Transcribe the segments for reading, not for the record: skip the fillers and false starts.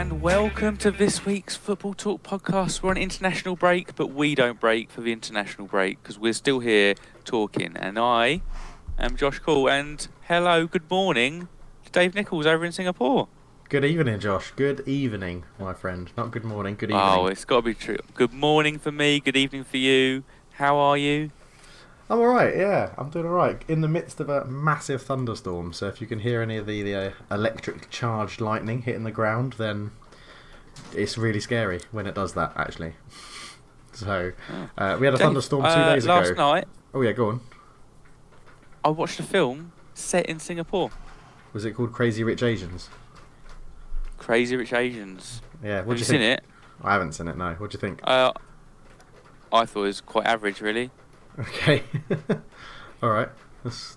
and welcome to this week's Football Talk podcast. We're on international break, but we don't break for the international break because we're still here talking. And I am Josh Call, and hello, good morning to Dave Nichols over in Singapore. Good evening, Josh. Good evening, my friend. Not good morning, good evening. Oh, it's got to be true. Good morning for me, good evening for you. How are you? I'm alright, yeah. I'm doing alright. In the midst of a massive thunderstorm, so if you can hear any of the electric charged lightning hitting the ground, then it's really scary when it does that, actually. So, we had a thunderstorm 2 days ago. Last night... Oh yeah, go on. I watched a film set in Singapore. Was it called Crazy Rich Asians? Crazy Rich Asians. Yeah, Have you seen it? I haven't seen it, no. What do you think? I thought it was quite average, really. Okay. Alright.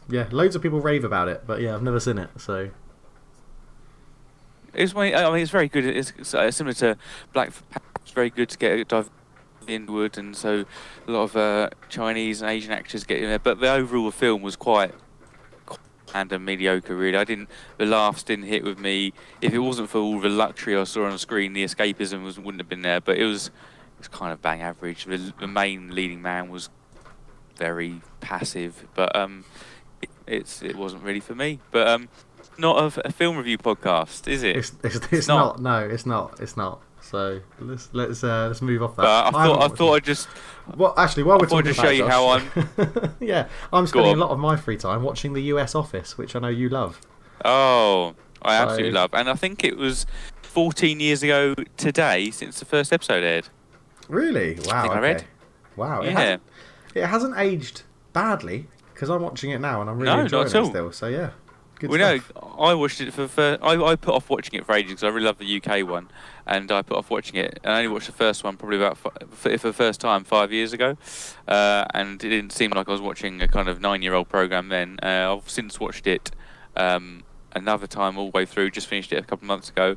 Yeah, loads of people rave about it, but yeah, I've never seen it, so... It's very good. It's similar to Black Panther. It's very good to get a dive inward, and so a lot of Chinese and Asian actors get in there. But the overall film was quite and mediocre, really. The laughs didn't hit with me. If it wasn't for all the luxury I saw on the screen, the escapism wouldn't have been there. But it's kind of bang average. The main leading man was very passive, but it wasn't really for me. But not a film review podcast, is it? It's not. No, it's not. So let's move off that. But I thought I'd just. Well, actually, while we're talking about show you Josh, how I'm. Yeah, I'm spending a lot of my free time watching the US Office, which I know you love. Oh, I absolutely love, and I think it was 14 years ago today since the first episode aired. Really? Wow. I think I read. Wow. Yeah. It hasn't aged badly because I'm watching it now and I'm really enjoying it still. So yeah, good stuff. No, I watched it I put off watching it for ages because I really love the UK one, and I put off watching it. And I only watched the first one probably for the first time 5 years ago, and it didn't seem like I was watching a kind of 9-year-old program then. I've since watched it another time all the way through. Just finished it a couple of months ago.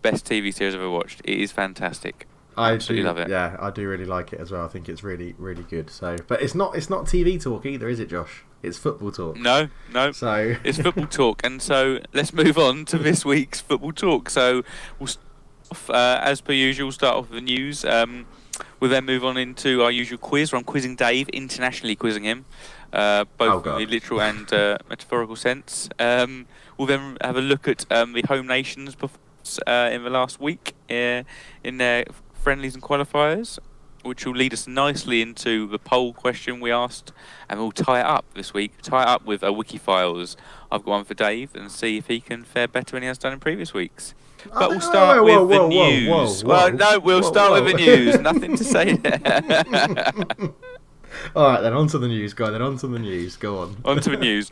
Best TV series I've ever watched. It is fantastic. I absolutely love it. Yeah, I do really like it as well. I think it's really, really good. So, but it's not TV talk either, is it, Josh? It's football talk. No. So it's football talk, and so let's move on to this week's football talk. So we'll start off, as per usual, start off with the news. We'll then move on into our usual quiz, where I'm quizzing Dave, internationally quizzing him, both in the literal and metaphorical sense. We'll then have a look at the home nations performance in the last week in their friendlies and qualifiers, which will lead us nicely into the poll question we asked, and we'll tie it up this week. Tie it up with a WIKI FILES. I've got one for Dave, and see if he can fare better than he has done in previous weeks. But we'll start with the news. We'll start with the news. Nothing to say there. All right, then on to the news. Go on. On to the news.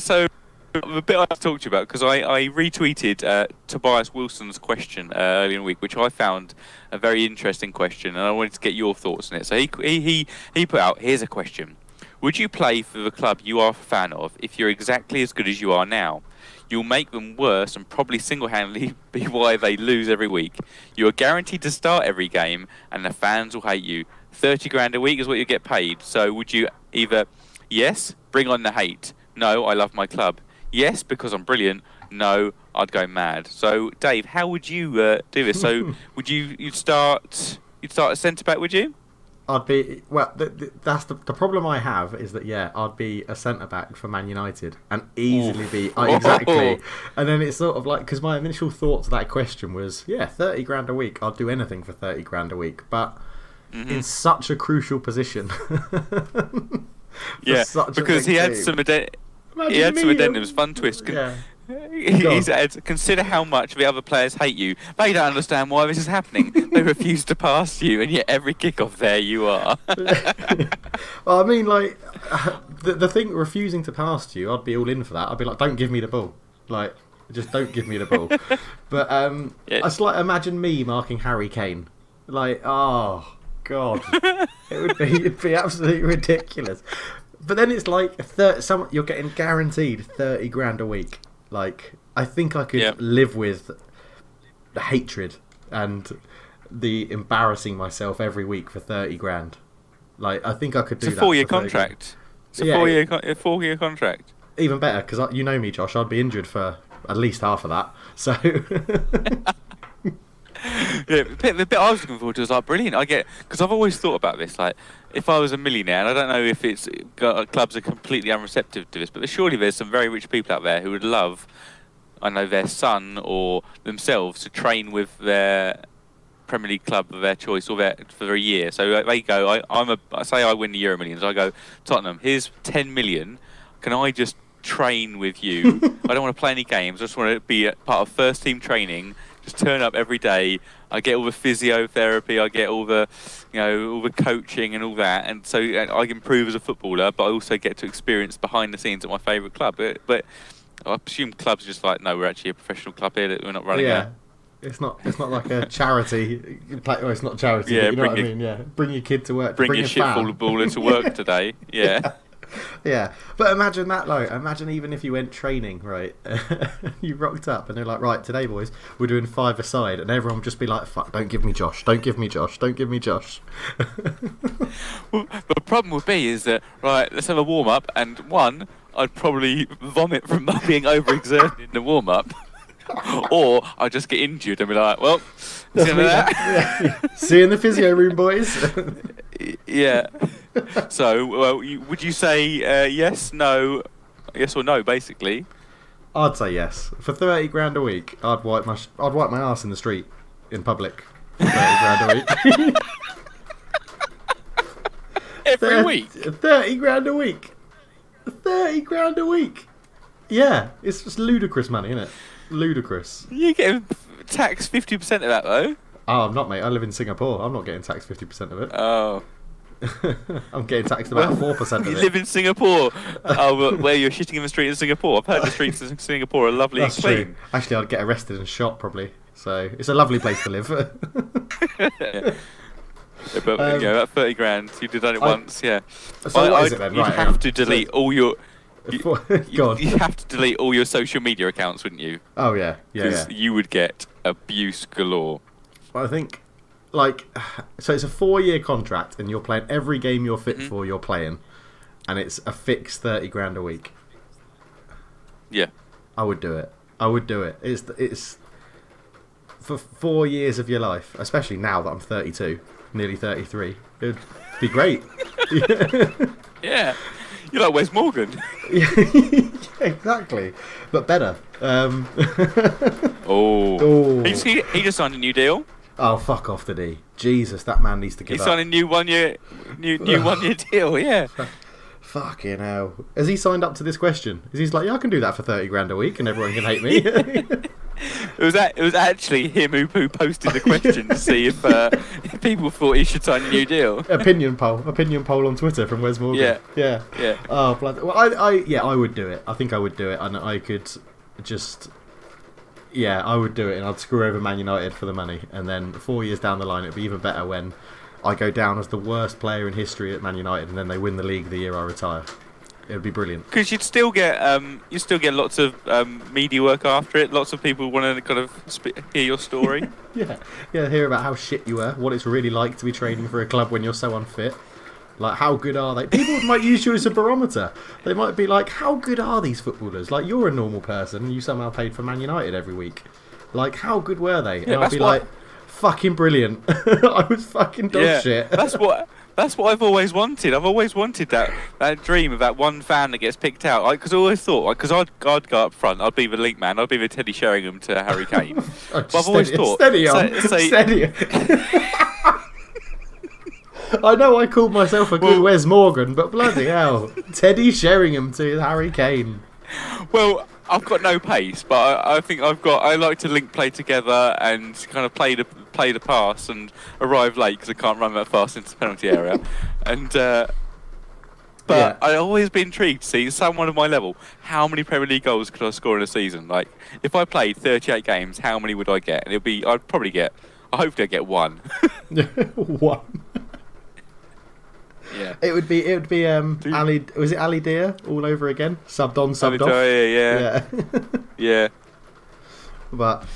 So the bit I talked to you about, because I retweeted Tobias Wilson's question earlier in the week, which I found a very interesting question, and I wanted to get your thoughts on it. So he put out, here's a question. Would you play for the club you are a fan of if you're exactly as good as you are now? You'll make them worse and probably single-handedly be why they lose every week. You are guaranteed to start every game, and the fans will hate you. 30 grand a week is what you get paid. So would you either, yes, bring on the hate, no, I love my club, yes, because I'm brilliant, no, I'd go mad. So, Dave, how would you do this? So, you'd start a centre-back, would you? I'd be, that's the problem I have is that, yeah, I'd be a centre-back for Man United and easily be, exactly. And then it's sort of like, because my initial thought to that question was, yeah, 30 grand a week, I'd do anything for 30 grand a week. But in such a crucial position. Yeah, because he had some addendums, fun twist. Yeah. He said, consider how much the other players hate you. They don't understand why this is happening. They refuse to pass you, and yet every kick-off there you are. Well, I mean, like, the thing, refusing to pass to you, I'd be all in for that. I'd be like, don't give me the ball. Like, just don't give me the ball. But it's like, imagine me marking Harry Kane. Like, oh, God. It'd be absolutely ridiculous. But then it's like, you're getting guaranteed 30 grand a week. Like, I think I could live with the hatred and the embarrassing myself every week for 30 grand. Like, I think I could do that. It's a 4-year contract. It's a 4-year contract. Even better, because you know me, Josh. I'd be injured for at least half of that. So, Yeah, the bit I was looking forward to was like brilliant. Because I've always thought about this, like if I was a millionaire, and I don't know if clubs are completely unreceptive to this, but surely there's some very rich people out there who would love, I know, their son or themselves to train with their Premier League club of their choice for a year. So they go, say I win the Euro Millions, I go, Tottenham, here's 10 million. Can I just train with you? I don't want to play any games. I just want to be a part of first team training. Just turn up every day. I get all the physiotherapy. I get all the, all the coaching and all that. And so I can improve as a footballer, but I also get to experience behind the scenes at my favourite club. But I presume clubs are just like, no, we're actually a professional club here. That we're not running. Yeah, it's not like a charity. Well, it's not charity. Yeah, but you know what I mean. Yeah, bring your kid to work. Bring your shitful baller to work today. Yeah. Yeah, but imagine that, like, imagine even if you went training, right? You rocked up and they're like, right, today, boys, we're doing 5-a-side, and everyone would just be like, fuck, don't give me Josh, don't give me Josh, don't give me Josh. Well, the problem would be is that, right, let's have a warm-up, and one, I'd probably vomit from not being overexerted in the warm-up, or I'd just get injured and be like, well, see you See you in the physio room, boys. Yeah. So, would you say yes, no, yes or no, basically? I'd say yes. For 30 grand a week, I'd wipe my ass in the street in public. 30 grand a week. Every week. 30 grand a week. 30 grand a week. Yeah, it's just ludicrous money, isn't it? Ludicrous. You get taxed 50% of that, though. Oh, I'm not, mate. I live in Singapore. I'm not getting taxed 50% of it. Oh. I'm getting taxed about 4% of it. You live in Singapore. Oh, where you're shitting in the street in Singapore. I've heard the streets in Singapore are lovely and clean. True. Actually, I'd get arrested and shot probably. So it's a lovely place to live. Yeah, but at 30 grand, you'd have done it once. Yeah. So what is it then? You'd have to delete all your. God. You have to delete all your social media accounts, wouldn't you? Oh yeah, yeah. Because you would get abuse galore. Well, I think, so it's a 4-year contract, and you're playing every game you're fit for. You're playing, and it's a fixed 30 grand a week. Yeah, I would do it. I would do it. It's for 4 years of your life, especially now that I'm 32, nearly 33. It'd be great. Yeah. You're like Wes Morgan. Yeah, exactly, but better. Oh. He just signed a new deal. Oh, fuck off, did he? Jesus, that man needs to get up. He signed a new 1 year deal, yeah. Fucking hell. Has he signed up to this question? Is he's like, yeah, I can do that for 30 grand a week and everyone can hate me? It was actually him who posted the question to see if people thought he should sign a new deal. Opinion poll on Twitter from Wes Morgan. Yeah. Oh, bloody. Well, I would do it. I think I would do it, and I could just. Yeah, I would do it, and I'd screw over Man United for the money, and then 4 years down the line, it'd be even better when I go down as the worst player in history at Man United, and then they win the league the year I retire. It would be brilliant. Because you'd still get lots of media work after it. Lots of people want to kind of hear your story. Yeah, hear about how shit you were, what it's really like to be training for a club when you're so unfit. Like, how good are they? People might use you as a barometer. They might be like, how good are these footballers? Like, you're a normal person, and you somehow paid for Man United every week. Like, how good were they? And I'd be like, fucking brilliant. I was fucking dog shit. That's what I've always wanted. I've always wanted that dream of that one fan that gets picked out. Because I always thought, because I'd go up front, I'd be the link man, I'd be the Teddy Sheringham to Harry Kane. But I've always thought, steady on. I know I called myself a good Wes Morgan, but bloody hell, Teddy Sheringham to Harry Kane. Well, I've got no pace, but I think I like to link play together and kind of play the pass and arrive late because I can't run that fast into the penalty area. And but I've always been intrigued to see someone of my level. How many Premier League goals could I score in a season? Like, if I played 38 games, how many would I get? And I'd probably get. I hope I'd get one. One. Yeah. It would be Ali. Was it Ali Dia all over again? Subbed on, subbed off. Yeah. But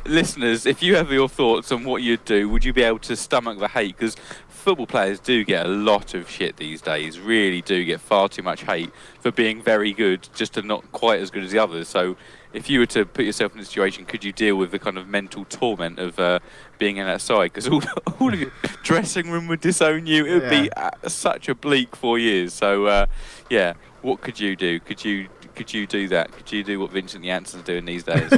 listeners, if you have your thoughts on what you'd do, would you be able to stomach the hate? Because football players do get a lot of shit these days. Really do get far too much hate for being very good, just to not quite as good as the others. So if you were to put yourself in a situation, could you deal with the kind of mental torment of being in that side? Because all of your dressing room would disown you. It would be such a bleak 4 years. So, yeah, what could you do? Could you do that? Could you do what Vincent Janssen's doing these days?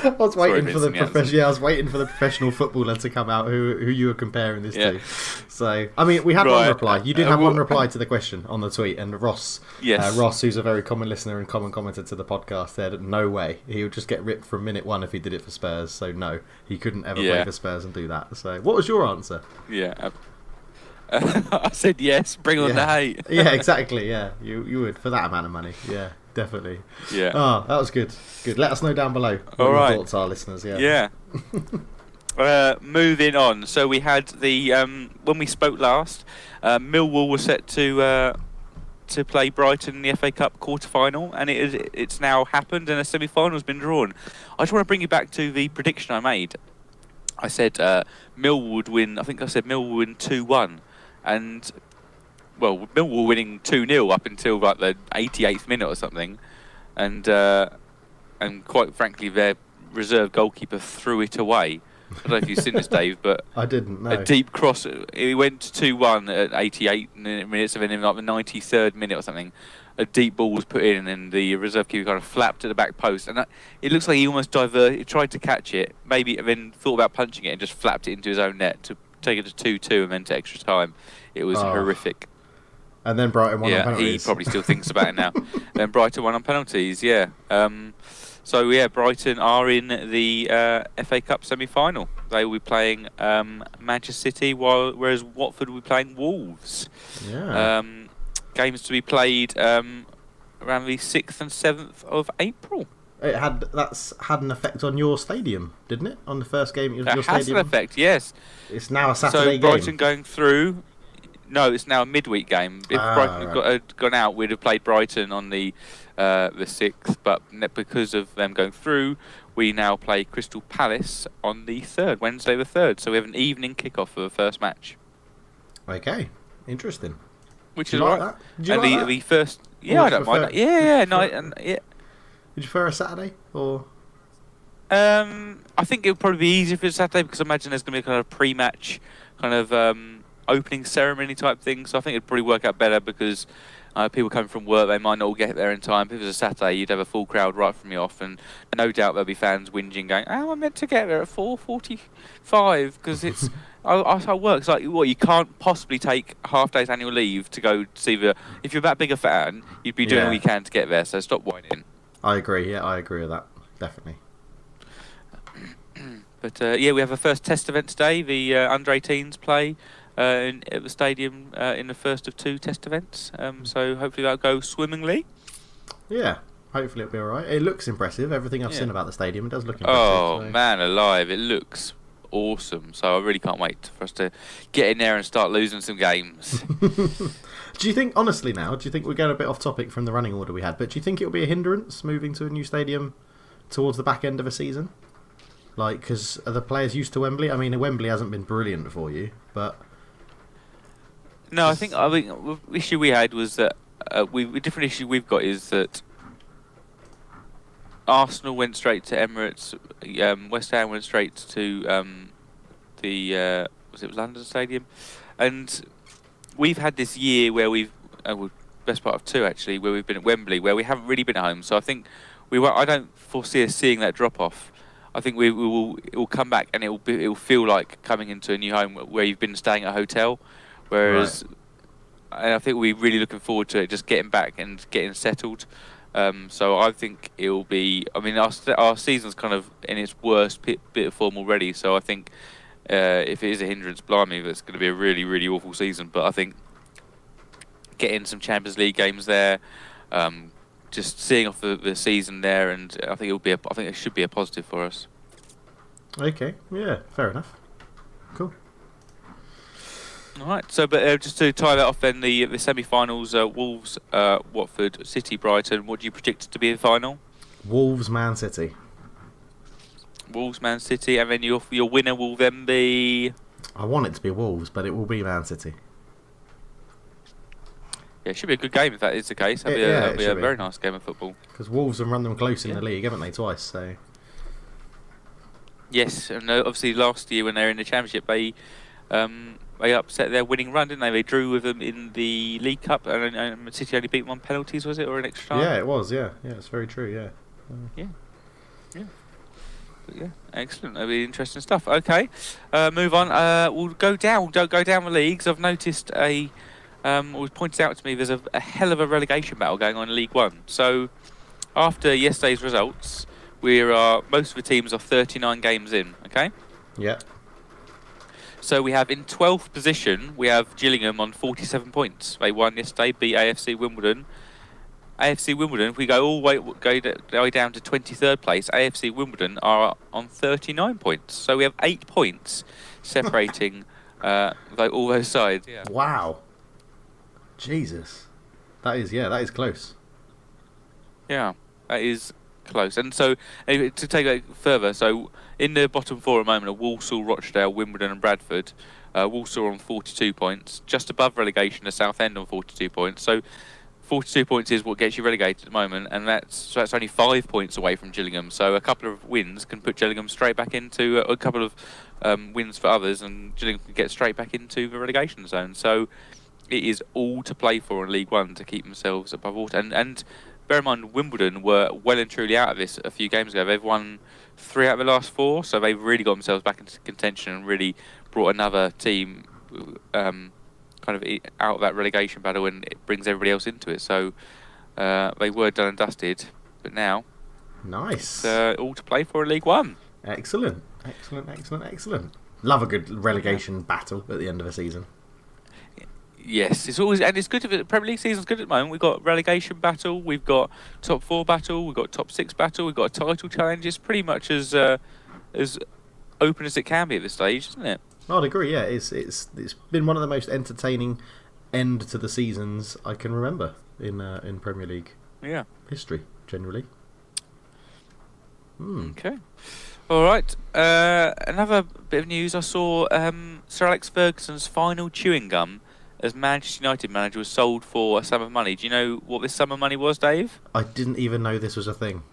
I was waiting for the professional footballer to come out who you were comparing this to. So, I mean, we had one reply. You did have one reply to the question on the tweet, and Ross, who's a very common listener and common commenter to the podcast, said no way. He would just get ripped from minute one if he did it for Spurs. So no, he couldn't ever play for Spurs and do that. So, what was your answer? Yeah. I said yes. Bring on the hate. Yeah, exactly. Yeah, you would for that amount of money. Yeah. Definitely. Yeah. Oh, that was good. Good. Let us know down below what your thoughts are, listeners. Yeah. Moving on. So we had the when we spoke last, Millwall was set to play Brighton in the FA Cup quarter-final, and it's now happened, and a semi-final has been drawn. I just want to bring you back to the prediction I made. I said Millwall would win. I think I said Millwall would win 2-1, and well, Millwall winning 2-0 up until like the 88th minute or something, and quite frankly, their reserve goalkeeper threw it away. I don't know if you've seen this, Dave, but I didn't know. A deep cross. It went 2-1 at 88 minutes, and then in like the 93rd minute or something, a deep ball was put in, and the reserve keeper kind of flapped at the back post, and it looks like he almost diverted. He tried to catch it, maybe, and then thought about punching it, and just flapped it into his own net to take it to 2-2 and then to extra time. It was horrific. And then Brighton won on penalties. He probably still thinks about it now. Then Brighton won on penalties, So, Brighton are in the FA Cup semi-final. They will be playing Manchester City, whereas Watford will be playing Wolves. Yeah. Games to be played around the 6th and 7th of April. That's had an effect on your stadium, didn't it? On the first game of your stadium? It has an effect, yes. It's now a Saturday game. So Brighton going through... No, it's now a midweek game. If Brighton had gone out, we'd have played Brighton on the 6th, but because of them going through, we now play Crystal Palace on the 3rd, Wednesday the 3rd. So we have an evening kickoff for the first match. Okay, interesting. Which is right. That? Did you like that? The first, I don't mind that. Yeah. Did you prefer a Saturday or? I think it would probably be easier for a Saturday because I imagine there's going to be a kind of pre-match kind of opening ceremony type thing. So I think it'd probably work out better because people coming from work, they might not all get there in time. If it was a Saturday, you'd have a full crowd right from the off, and no doubt there'll be fans whinging, going, "Oh, I'm meant to get there at 4:45 because it's I work." It's like, what, you can't possibly take a half day's annual leave to go see the. If you're that big a fan, you'd be doing all you can to get there. So stop whining. I agree. Yeah, I agree with that. Definitely. But we have a first test event today. The under 18s play at the stadium in the first of 2 test events. So hopefully that'll go swimmingly. Yeah, hopefully it'll be all right. It looks impressive. Everything I've seen about the stadium, it does look impressive. Oh, man alive, it looks awesome. So I really can't wait for us to get in there and start losing some games. Do you think, honestly now, do you think we're going a bit off topic from the running order we had, but do you think it'll be a hindrance moving to a new stadium towards the back end of a season? Like, because are the players used to Wembley? I mean, Wembley hasn't been brilliant for you, but... No, I think the issue we had was that the different issue we've got is that Arsenal went straight to Emirates, West Ham went straight to the London Stadium, and we've had this year where best part of 2 actually, where we've been at Wembley, where we haven't really been at home. So I think I don't foresee us seeing that drop off. I think it will come back, and it will feel like coming into a new home where you've been staying at a hotel. Whereas, I think we're really looking forward to it, just getting back and getting settled. So I think it will be. I mean, our season's kind of in its worst bit of form already. So I think if it is a hindrance, blimey, that's going to be a really, really awful season. But I think getting some Champions League games there, just seeing off the season there, and I think it should be a positive for us. Okay. Yeah. Fair enough. Cool. All right, so but just to tie that off, then the semi-finals: Wolves, Watford, City, Brighton. What do you predict to be the final? Wolves, Man City. Wolves, Man City, and then your winner will then be. I want it to be Wolves, but it will be Man City. Yeah, it should be a good game if that is the case. That'd be a very nice game of football. Because Wolves have run them close in the league, haven't they, twice? So. Yes, and obviously last year when they were in the Championship, they upset their winning run, didn't they? They drew with them in the League Cup, and City only beat them on penalties, was it, or an extra time? Yeah, it was. Yeah, it's very true. Yeah. Yeah, excellent. That'll be interesting stuff. Okay, move on. We'll go down. Don't go down the leagues. I've noticed it was pointed out to me there's a hell of a relegation battle going on in League One. So after yesterday's results, most of the teams are 39 games in. Okay. Yeah. So we have in 12th position, we have Gillingham on 47 points. They won yesterday, beat AFC Wimbledon. AFC Wimbledon, if we go go way down to 23rd place, AFC Wimbledon are on 39 points. So we have 8 points separating all those sides. Yeah. Wow. Jesus. That is close. Yeah, that is close. And so, to take it further, so in the bottom four at the moment are Walsall, Rochdale, Wimbledon and Bradford. Walsall on 42 points. Just above relegation are Southend on 42 points. So 42 points is what gets you relegated at the moment, and that's only 5 points away from Gillingham. So a couple of wins can put Gillingham straight back into a couple of wins for others, and Gillingham can get straight back into the relegation zone. So it is all to play for in League One to keep themselves above water. And bear in mind, Wimbledon were well and truly out of this a few games ago. They've won 3 out of the last 4, so they've really got themselves back into contention and really brought another team kind of out of that relegation battle, and it brings everybody else into it. So they were done and dusted, but now nice, all to play for in League One. Excellent. Love a good relegation battle at the end of a season. Yes, it's always, and it's good. The Premier League season's good at the moment. We've got relegation battle, we've got top 4 battle, we've got top 6 battle, we've got a title challenge. It's pretty much as open as it can be at this stage, isn't it? I'd agree. Yeah, it's been one of the most entertaining end to the seasons I can remember in Premier League history generally. Okay, all right. Another bit of news. I saw Sir Alex Ferguson's final chewing gum as Manchester United manager was sold for a sum of money. Do you know what this sum of money was, Dave? I didn't even know this was a thing.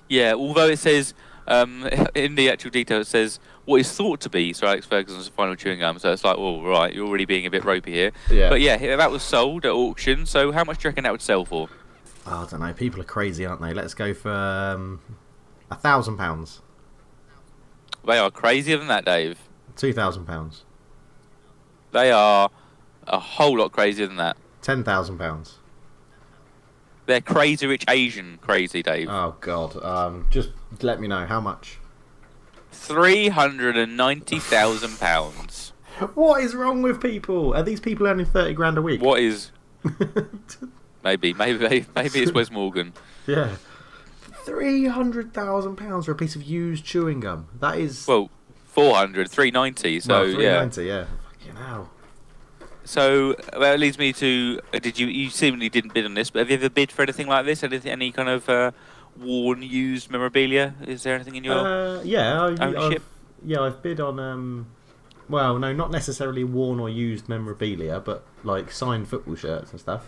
Yeah, although it says in the actual detail, it says what is thought to be Sir Alex Ferguson's final chewing gum. So it's like, well, right, you're already being a bit ropey here. Yeah. But yeah, that was sold at auction. So how much do you reckon that would sell for? Oh, I don't know. People are crazy, aren't they? Let's go for £1,000. They are crazier than that, Dave. £2,000. They are a whole lot crazier than that. £10,000. They're crazy rich Asian crazy, Dave. Oh God! Just let me know how much. £390,000. What is wrong with people? Are these people earning 30 grand a week? What is? maybe it's Wes Morgan. Yeah, £300,000 for a piece of used chewing gum. That is 390. So 390. Yeah. Fucking hell. So that leads me to: you seemingly didn't bid on this, but have you ever bid for anything like this? Any kind of worn, used memorabilia? Is there anything in your ownership? I've bid on. Well, no, not necessarily worn or used memorabilia, but like signed football shirts and stuff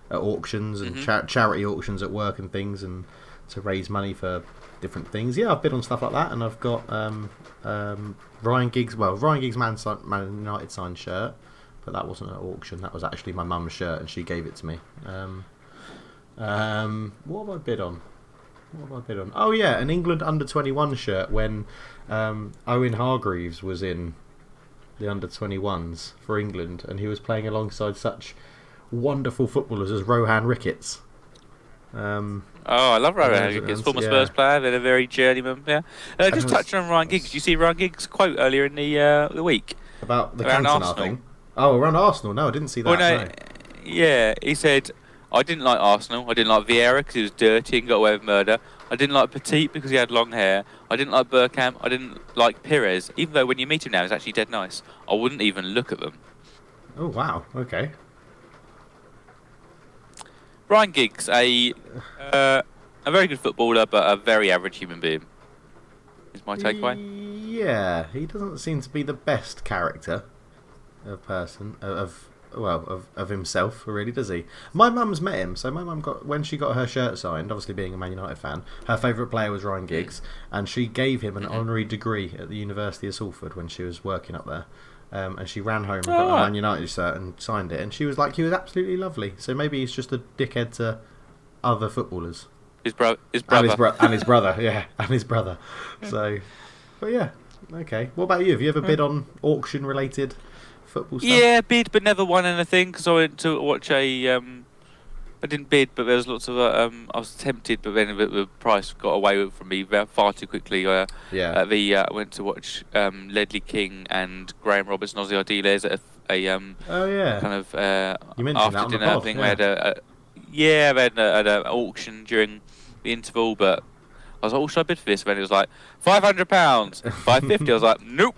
at auctions and charity auctions at work and things, and to raise money for different things. Yeah, I've bid on stuff like that, and I've got Ryan Giggs' Man United signed shirt. But that wasn't an auction. That was actually my mum's shirt, and she gave it to me. What have I bid on? Oh yeah, an England under-21 shirt when Owen Hargreaves was in the under-21s for England, and he was playing alongside such wonderful footballers as Rohan Ricketts. I love Rohan Ricketts, former Spurs player, then a very journeyman. Yeah. Just touching on Ryan Giggs. Did you see Ryan Giggs' quote earlier in the week about the Cantona thing? Oh, around Arsenal? No, I didn't see that. No. Yeah, he said, I didn't like Arsenal. I didn't like Vieira because he was dirty and got away with murder. I didn't like Petit because he had long hair. I didn't like Bergkamp. I didn't like Pires, even though when you meet him now, he's actually dead nice. I wouldn't even look at them. Oh, wow. Okay. Ryan Giggs, a very good footballer, but a very average human being, is my takeaway. Yeah, he doesn't seem to be the best character of of himself, really, does he? My mum's met him, so my mum when she got her shirt signed, obviously being a Man United fan, her favourite player was Ryan Giggs, and she gave him an honorary degree at the University of Salford when she was working up there. And she ran home and got a Man United shirt and signed it, and she was like, he was absolutely lovely. So maybe he's just a dickhead to other footballers. His brother. And his brother, yeah, and his brother. So, but yeah, okay. What about you? Have you ever bid on auction-related football stuff? Yeah, bid, but never won anything, because I went to watch a... I didn't bid, but there was lots of... I was tempted, but then the price got away from me far too quickly. I went to watch Ledley King and Graham Roberts and Ozzy Ardiles at a kind of you mentioned after that on the dinner pod, thing. yeah. We had an auction during the interval, but I was like, "Oh, should I bid for this?" And then it was like £500, £550. I was like, "Nope."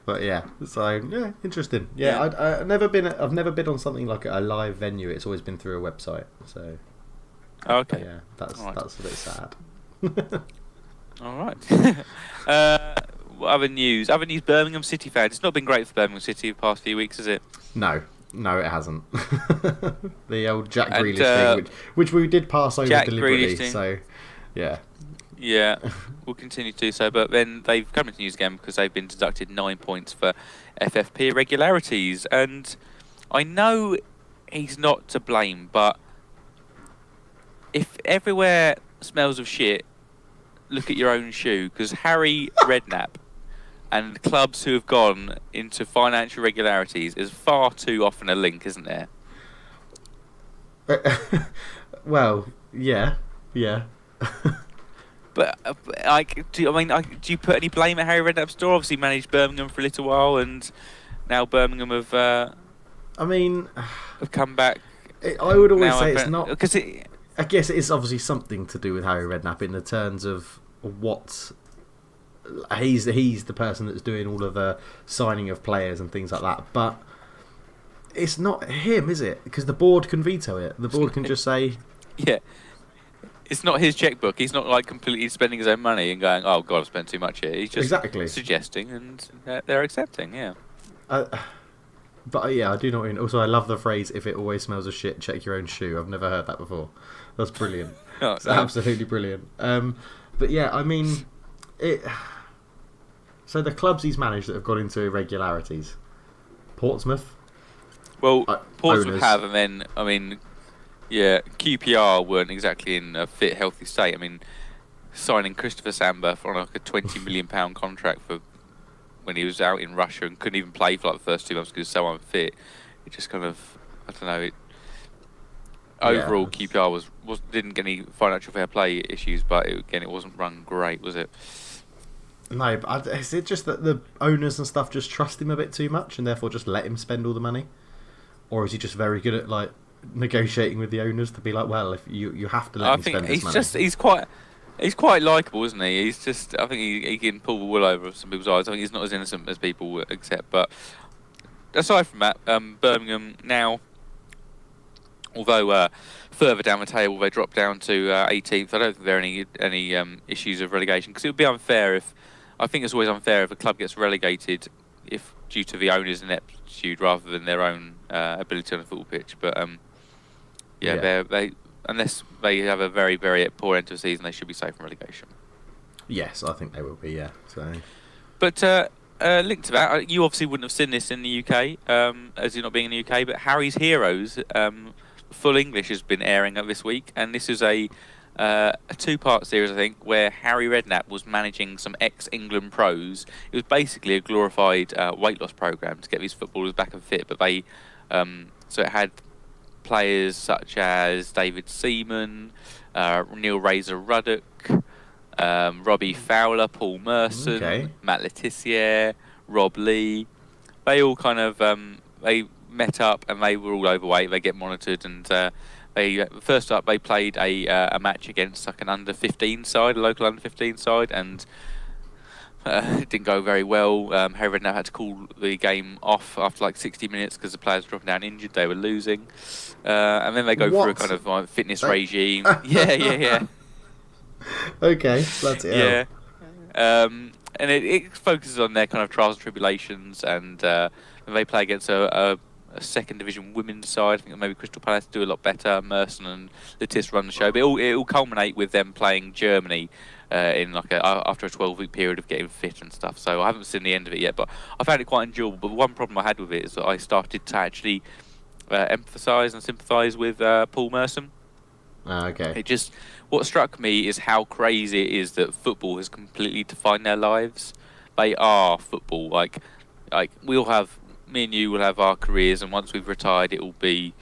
But yeah, so yeah, interesting. Yeah, I've never bid on something like a live venue. It's always been through a website. So okay, yeah, that's a bit sad. All right. What other news? Birmingham City fans. It's not been great for Birmingham City the past few weeks, has it? No, it hasn't. The old Jack Grealish thing, which we did pass over deliberately. So yeah. Yeah, we'll continue to do so, but then they've come into news again because they've been deducted 9 points for FFP irregularities, and I know he's not to blame, but if everywhere smells of shit, look at your own shoe, because Harry Redknapp and clubs who have gone into financial irregularities is far too often a link, isn't there? Well, yeah. But do you put any blame at Harry Redknapp's door? Obviously, he managed Birmingham for a little while, and now Birmingham have. Have come back. I would always say it's not because I guess it is obviously something to do with Harry Redknapp in the terms of what he's the person that's doing all of the signing of players and things like that. But it's not him, is it? Because the board can veto it. The board can just say, yeah. It's not his checkbook. He's not like completely spending his own money and going, "Oh God, I've spent too much here." He's just suggesting, and they're accepting. Yeah. But yeah, I do know what you mean. Also, I love the phrase, "If it always smells of shit, check your own shoe." I've never heard that before. That's brilliant. It's absolutely brilliant. But yeah, I mean, it. So the clubs he's managed that have got into irregularities, Portsmouth. Well, Portsmouth owners. have, and then I mean. Yeah, QPR weren't exactly in a fit, healthy state. I mean, signing Christopher Samba for like a £20 million contract for when he was out in Russia and couldn't even play for like the first 2 months because he was so unfit. It just kind of, I don't know. Overall, QPR was didn't get any financial fair play issues, but it wasn't run great, was it? No, but is it just that the owners and stuff just trust him a bit too much and therefore just let him spend all the money, or is he just very good at like negotiating with the owners to be like, well, if you have to let him spend this money. He's quite likeable, isn't he? He's just, I think he can pull the wool over some people's eyes. I think he's not as innocent as people accept. But aside from that, Birmingham now, although further down the table they dropped down to 18th, I don't think there are any issues of relegation, because it would be unfair if, I think it's always unfair if a club gets relegated if due to the owner's ineptitude rather than their own ability on a football pitch. But they unless they have a very, very poor end to the season, they should be safe from relegation. Yes, I think they will be, yeah. So, but linked to that, you obviously wouldn't have seen this in the UK, as you're not being in the UK, but Harry's Heroes, Full English has been airing this week, and this is a two-part series, I think, where Harry Redknapp was managing some ex-England pros. It was basically a glorified weight loss program to get these footballers back and fit, but they so it had players such as David Seaman, Neil Razor-Ruddock, Robbie Fowler, Paul Merson, Matt Letizia, Rob Lee. They all kind of they met up and they were all overweight. They get monitored, and first up they played a match against like an under-15 side, a local under-15 side, and it didn't go very well. Harry Redknapp had to call the game off after like 60 minutes because the players were dropping down injured. They were losing, and then they go through a kind of fitness regime. Yeah. Okay, that's it. Yeah. and it focuses on their kind of trials and tribulations, and they play against a second division women's side. I think maybe Crystal Palace do a lot better. Merson and Lettice run the show, but it will culminate with them playing Germany in like after a 12-week period of getting fit and stuff. So I haven't seen the end of it yet, but I found it quite enjoyable. But one problem I had with it is that I started to actually empathise and sympathise with Paul Merson. Okay. What struck me is how crazy it is that football has completely defined their lives. They are football. Like me and you will have our careers, and once we've retired, it will be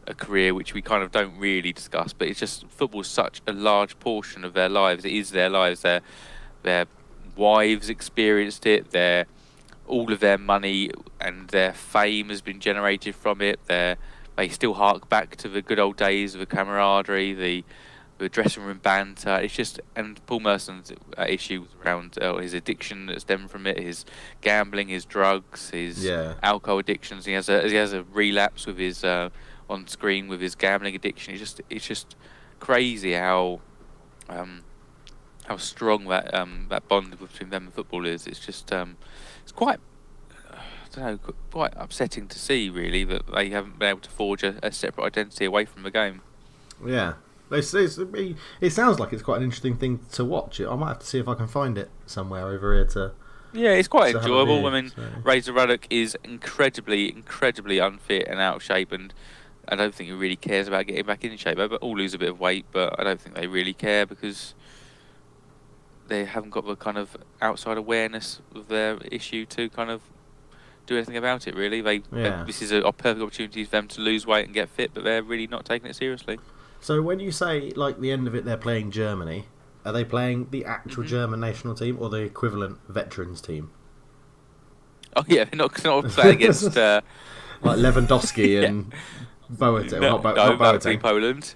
a career which we kind of don't really discuss. But it's just football is such a large portion of their lives. It is their lives. Their wives experienced it. All of their money and their fame has been generated from it. They still hark back to the good old days of the camaraderie, the dressing room banter. It's just, and Paul Merson's issues around his addiction that stemmed from it, his gambling, his drugs, his alcohol addictions. He has a relapse with his on screen with his gambling addiction. It's just crazy how strong that bond between them and football is. It's just it's quite. I don't know, quite upsetting to see, really, that they haven't been able to forge a separate identity away from the game. Yeah. It sounds like it's quite an interesting thing to watch. I might have to see if I can find it somewhere over here to... Yeah, it's quite enjoyable. I mean, Razor Ruddock is incredibly unfit and out of shape, and I don't think he really cares about getting back in shape. They all lose a bit of weight, but I don't think they really care because they haven't got the kind of outside awareness of their issue to kind of do anything about it, really. This is a perfect opportunity for them to lose weight and get fit, but they're really not taking it seriously. So when you say, like, the end of it, they're playing Germany, are they playing the actual German national team or the equivalent veterans team? Oh yeah, they're not playing against like Lewandowski and Boateng. Not Boateng. Poland.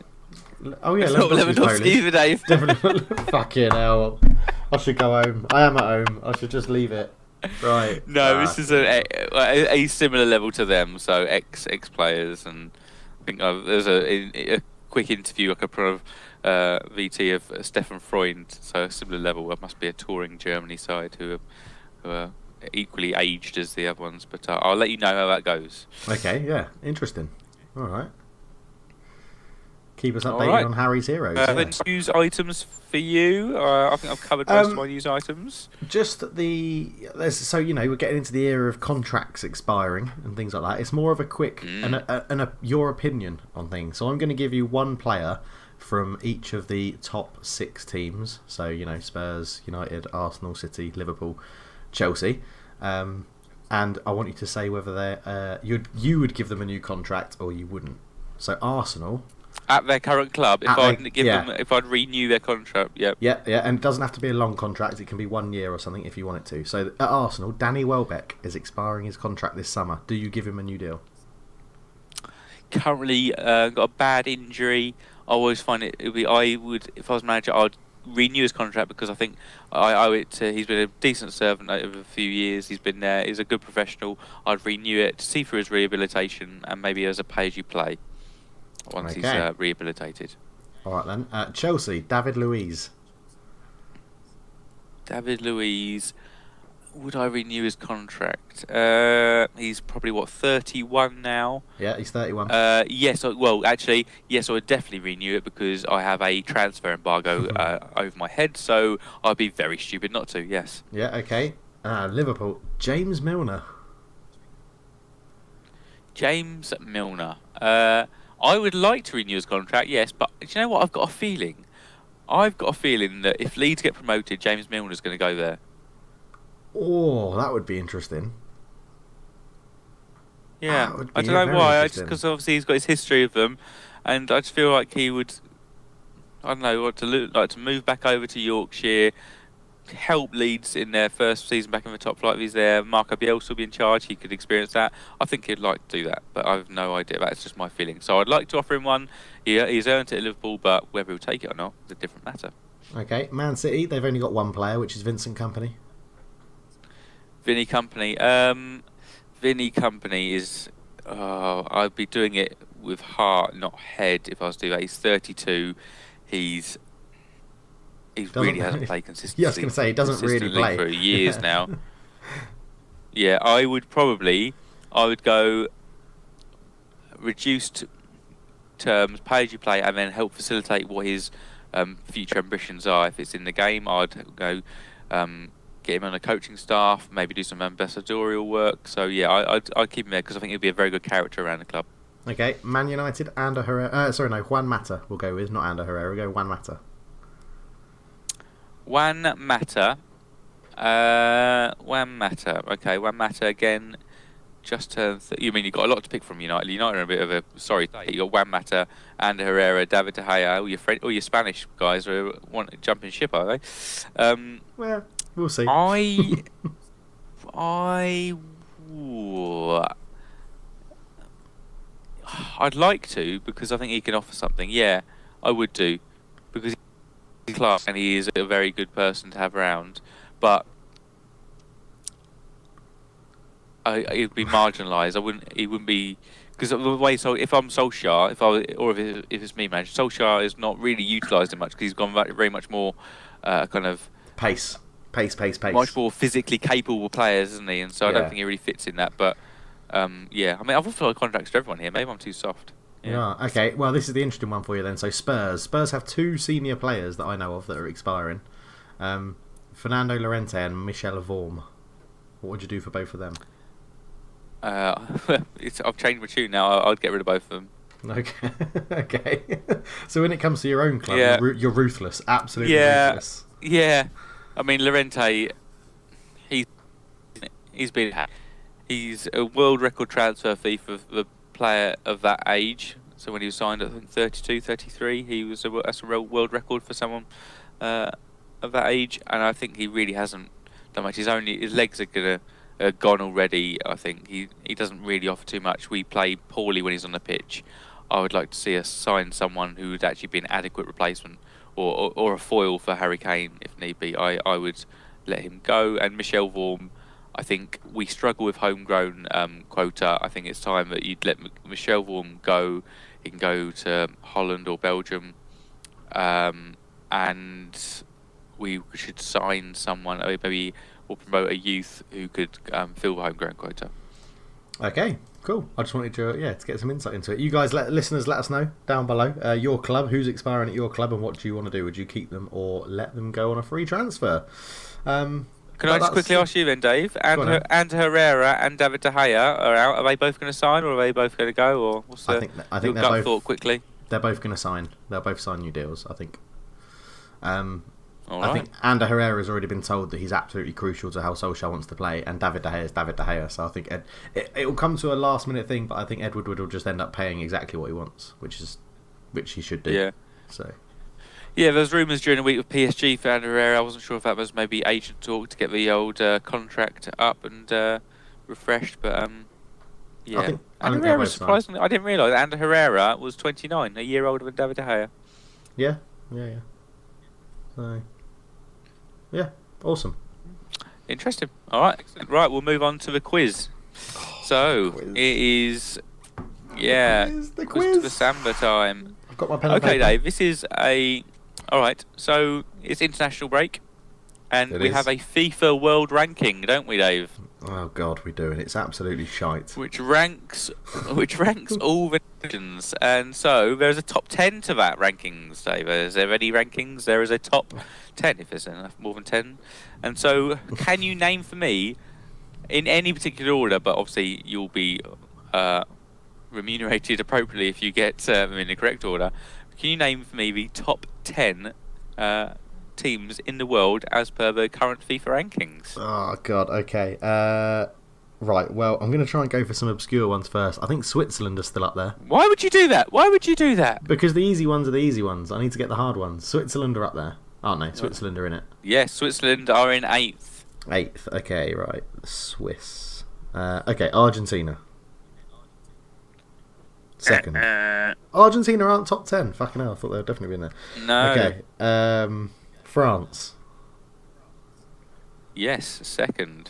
Oh yeah, Lewandowski either, Dave. Definitely. Fucking hell! I should go home. I am at home. I should just leave it. Right. No, this is a similar level to them. So ex players, and I think there's a quick interview like a VT of Stefan Freund. So a similar level. It must be a touring Germany side who are equally aged as the other ones. But I'll let you know how that goes. Okay. Yeah. Interesting. All right. Keep us updated on Harry's Heroes. The news items for you. I think I've covered most of my news items. Just we're getting into the era of contracts expiring and things like that. It's more of a quick and your opinion on things. So I'm going to give you one player from each of the top 6 teams. So Spurs, United, Arsenal, City, Liverpool, Chelsea. And I want you to say whether you would give them a new contract or you wouldn't. So Arsenal. At their current club, if I'd renew their contract, yeah, and it doesn't have to be a long contract. It can be 1 year or something if you want it to. So at Arsenal, Danny Welbeck is expiring his contract this summer. Do you give him a new deal? Currently, got a bad injury. I always find I would, if I was manager, I'd renew his contract because I think I owe it to. He's been a decent servant over a few years. He's been there. He's a good professional. I'd renew it to see through his rehabilitation and maybe as a pay-as-you-play. Once he's rehabilitated. All right then. Chelsea, David Luiz. David Luiz, would I renew his contract? He's probably 31 now. Yeah, he's 31. Yes. I would definitely renew it because I have a transfer embargo over my head. So I'd be very stupid not to. Yes. Yeah. Okay. Liverpool, James Milner. James Milner. I would like to renew his contract, yes, but do you know what? I've got a feeling that if Leeds get promoted, James Milner's going to go there. Oh, that would be interesting. Yeah, I don't know why. Because obviously he's got his history of them, and I just feel like he would. I don't know what to move back over to Yorkshire, help Leeds in their first season back in the top flight. If he's there, Marco Bielsa will be in charge. He could experience that. I think he'd like to do that, but I have no idea. That's just my feeling. So I'd like to offer him one. He's earned it at Liverpool, but whether he'll take it or not is a different matter. Okay, Man City, they've only got one player, which is Vincent Kompany. Vinny Kompany. Vinny Kompany is... I'd be doing it with heart, not head, if I was to do that. He's 32. He's he really hasn't played consistently. Yeah, I was going to say, he doesn't really play. For years now. Yeah, I would go reduced terms, pay as you play, and then help facilitate what his future ambitions are. If it's in the game, I'd go get him on a coaching staff, maybe do some ambassadorial work. So yeah, I'd keep him there because I think he'd be a very good character around the club. Okay, Man United, Ander Herrera. Juan Mata we'll go with, not Ander Herrera. We'll go Juan Mata. Juan Mata. Juan Mata. Okay, Juan Mata again. Just turned. You mean you got a lot to pick from United? United are a bit of a sorry state. You got Juan Mata, Ander Herrera, David De Gea. All your Spanish guys want to jump in ship, are they? Well, we'll see. I'd like to because I think he can offer something. Yeah, I would do because he's class and he is a very good person to have around. But he'd be marginalised. He wouldn't be because of the way. So if I'm Solskjaer, if it's me, man, Solskjaer is not really utilised much because he's gone very much more kind of pace. Much more physically capable players, isn't he? And so I don't think he really fits in that. But yeah, I mean, I've offered contracts to everyone here. Maybe I'm too soft. Yeah. Okay. Well, this is the interesting one for you then. So Spurs have 2 senior players that I know of that are expiring. Fernando Llorente and Michel Vorm. What would you do for both of them? I've changed my tune now. I'd get rid of both of them. Okay. Okay. So when it comes to your own club, you're ruthless. Absolutely ruthless. Yeah. I mean, Llorente, he's a world record transfer fee for the player of that age. So when he was signed, I think 32, 33, that's a real world record for someone of that age. And I think he really hasn't done much. His legs are gone already. I think he doesn't really offer too much. We play poorly when he's on the pitch. I would like to see us sign someone who would actually be an adequate replacement or a foil for Harry Kane if need be. I would let him go. And Michel Vorm, I think we struggle with homegrown quota. I think it's time that you'd let Michel Vorm go. He can go to Holland or Belgium, and we should sign someone. Maybe we'll promote a youth who could fill the homegrown quota. Okay, cool. I just wanted to get some insight into it. You guys, listeners, let us know down below your club, who's expiring at your club, and what do you want to do? Would you keep them or let them go on a free transfer? Can I just quickly ask you then, Dave? And Herrera and David De Gea are out. Are they both going to sign, or are they both going to go? Or what's I think your gut thought quickly? They're both going to sign. They'll both sign new deals, I think. All I right. think Ander Herrera has already been told that he's absolutely crucial to how Solskjaer wants to play, and David De Gea is David De Gea. So I think it will come to a last minute thing, but I think Edward will just end up paying exactly what he wants, which he should do. Yeah. So. Yeah, there was rumours during the week with PSG for Ander Herrera. I wasn't sure if that was maybe agent talk to get the old contract up and refreshed, but yeah. Ander Herrera was surprisingly. I didn't realise Ander Herrera was 29, a year older than David De Gea. Yeah. So. Yeah, awesome. Interesting. All right, right. We'll move on to the quiz. So quiz. It is, the quiz. To the Samba time. I've got my pen and Okay, paper. Dave. This is all right. So it's international break, and we have a FIFA World Ranking, don't we, Dave? Oh God, we do, and it's absolutely shite. Which ranks all the nations, and so there's a top 10 to that rankings, Dave. Is there any rankings? There is a top 10 if there's enough, more than 10. And so, can you name for me in any particular order? But obviously, you'll be remunerated appropriately if you get them in the correct order. Can you name for me the top 10 teams in the world as per the current FIFA rankings? Oh God, okay. Right, well, I'm going to try and go for some obscure ones first. I think Switzerland are still up there. Why would you do that? Because the easy ones are the easy ones. I need to get the hard ones. Switzerland are up there, aren't they? Switzerland are in it. Yes, Switzerland are in 8th. 8th, okay, right. Swiss. Okay, Argentina. 2nd. Argentina aren't top 10. Fucking hell, I thought they would definitely be in there. No. Okay, France. Yes, 2nd.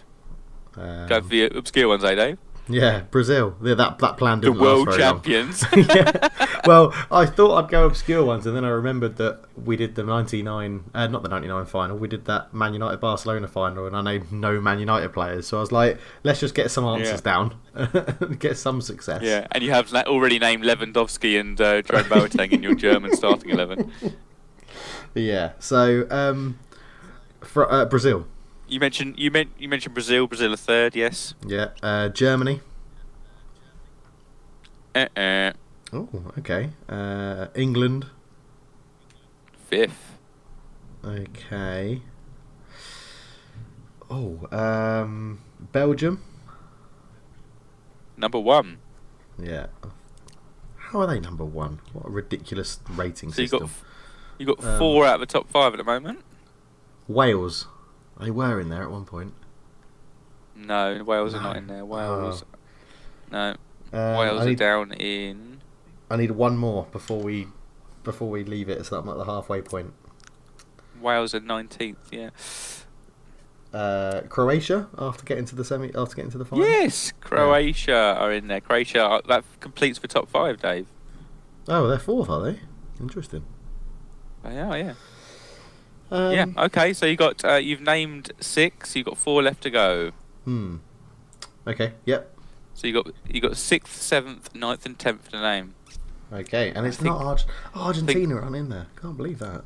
Go for the obscure ones, Dave? Yeah, Brazil. Yeah, that plan The didn't last world very champions. long. Yeah. Well, I thought I'd go obscure ones, and then I remembered that we did the 99, not the 99 final. We did that Man United Barcelona final, and I named no Man United players. So I was like, let's just get some answers down, get some success. Yeah, and you have already named Lewandowski and Jerome Boateng in your German starting 11. Yeah. So for Brazil. You mentioned Brazil. Brazil are third, yes. Yeah. Germany. Oh, okay. England. Fifth. Okay. Oh, Belgium. Number 1. Yeah. How are they number 1? What a ridiculous rating so system. You got 4 out of the top 5 at the moment. Wales. They were in there at one point. No, Wales are not in there. Wales. No. Wales are down in. I need one more before we leave it, so I'm at the halfway point. Wales are 19th. Yeah. Croatia after getting to the final. Yes, Croatia are in there. Croatia that completes the top 5, Dave. Oh, they're 4th, are they? Interesting. They are, yeah. Yeah. Okay. So you've named 6. You've got 4 left to go. Okay. Yep. So you got 6th, 7th, 9th, and 10th to name. Okay, and it's not Argentina aren't in there. Can't believe that.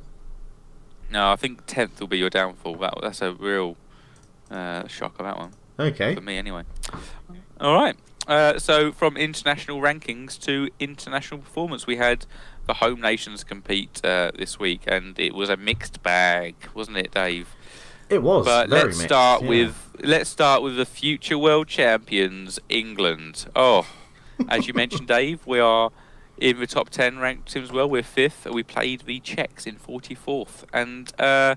No, I think 10th will be your downfall. That's a real shock of that one. Okay. For me, anyway. All right. So from international rankings to international performance, we had the home nations compete this week, and it was a mixed bag, wasn't it, Dave? It was. But very let's mixed, start yeah. with the future world champions, England. Oh, as you mentioned, Dave, we are in the top 10 ranked teams as well. We're 5th. We played the Czechs in 44th, and God,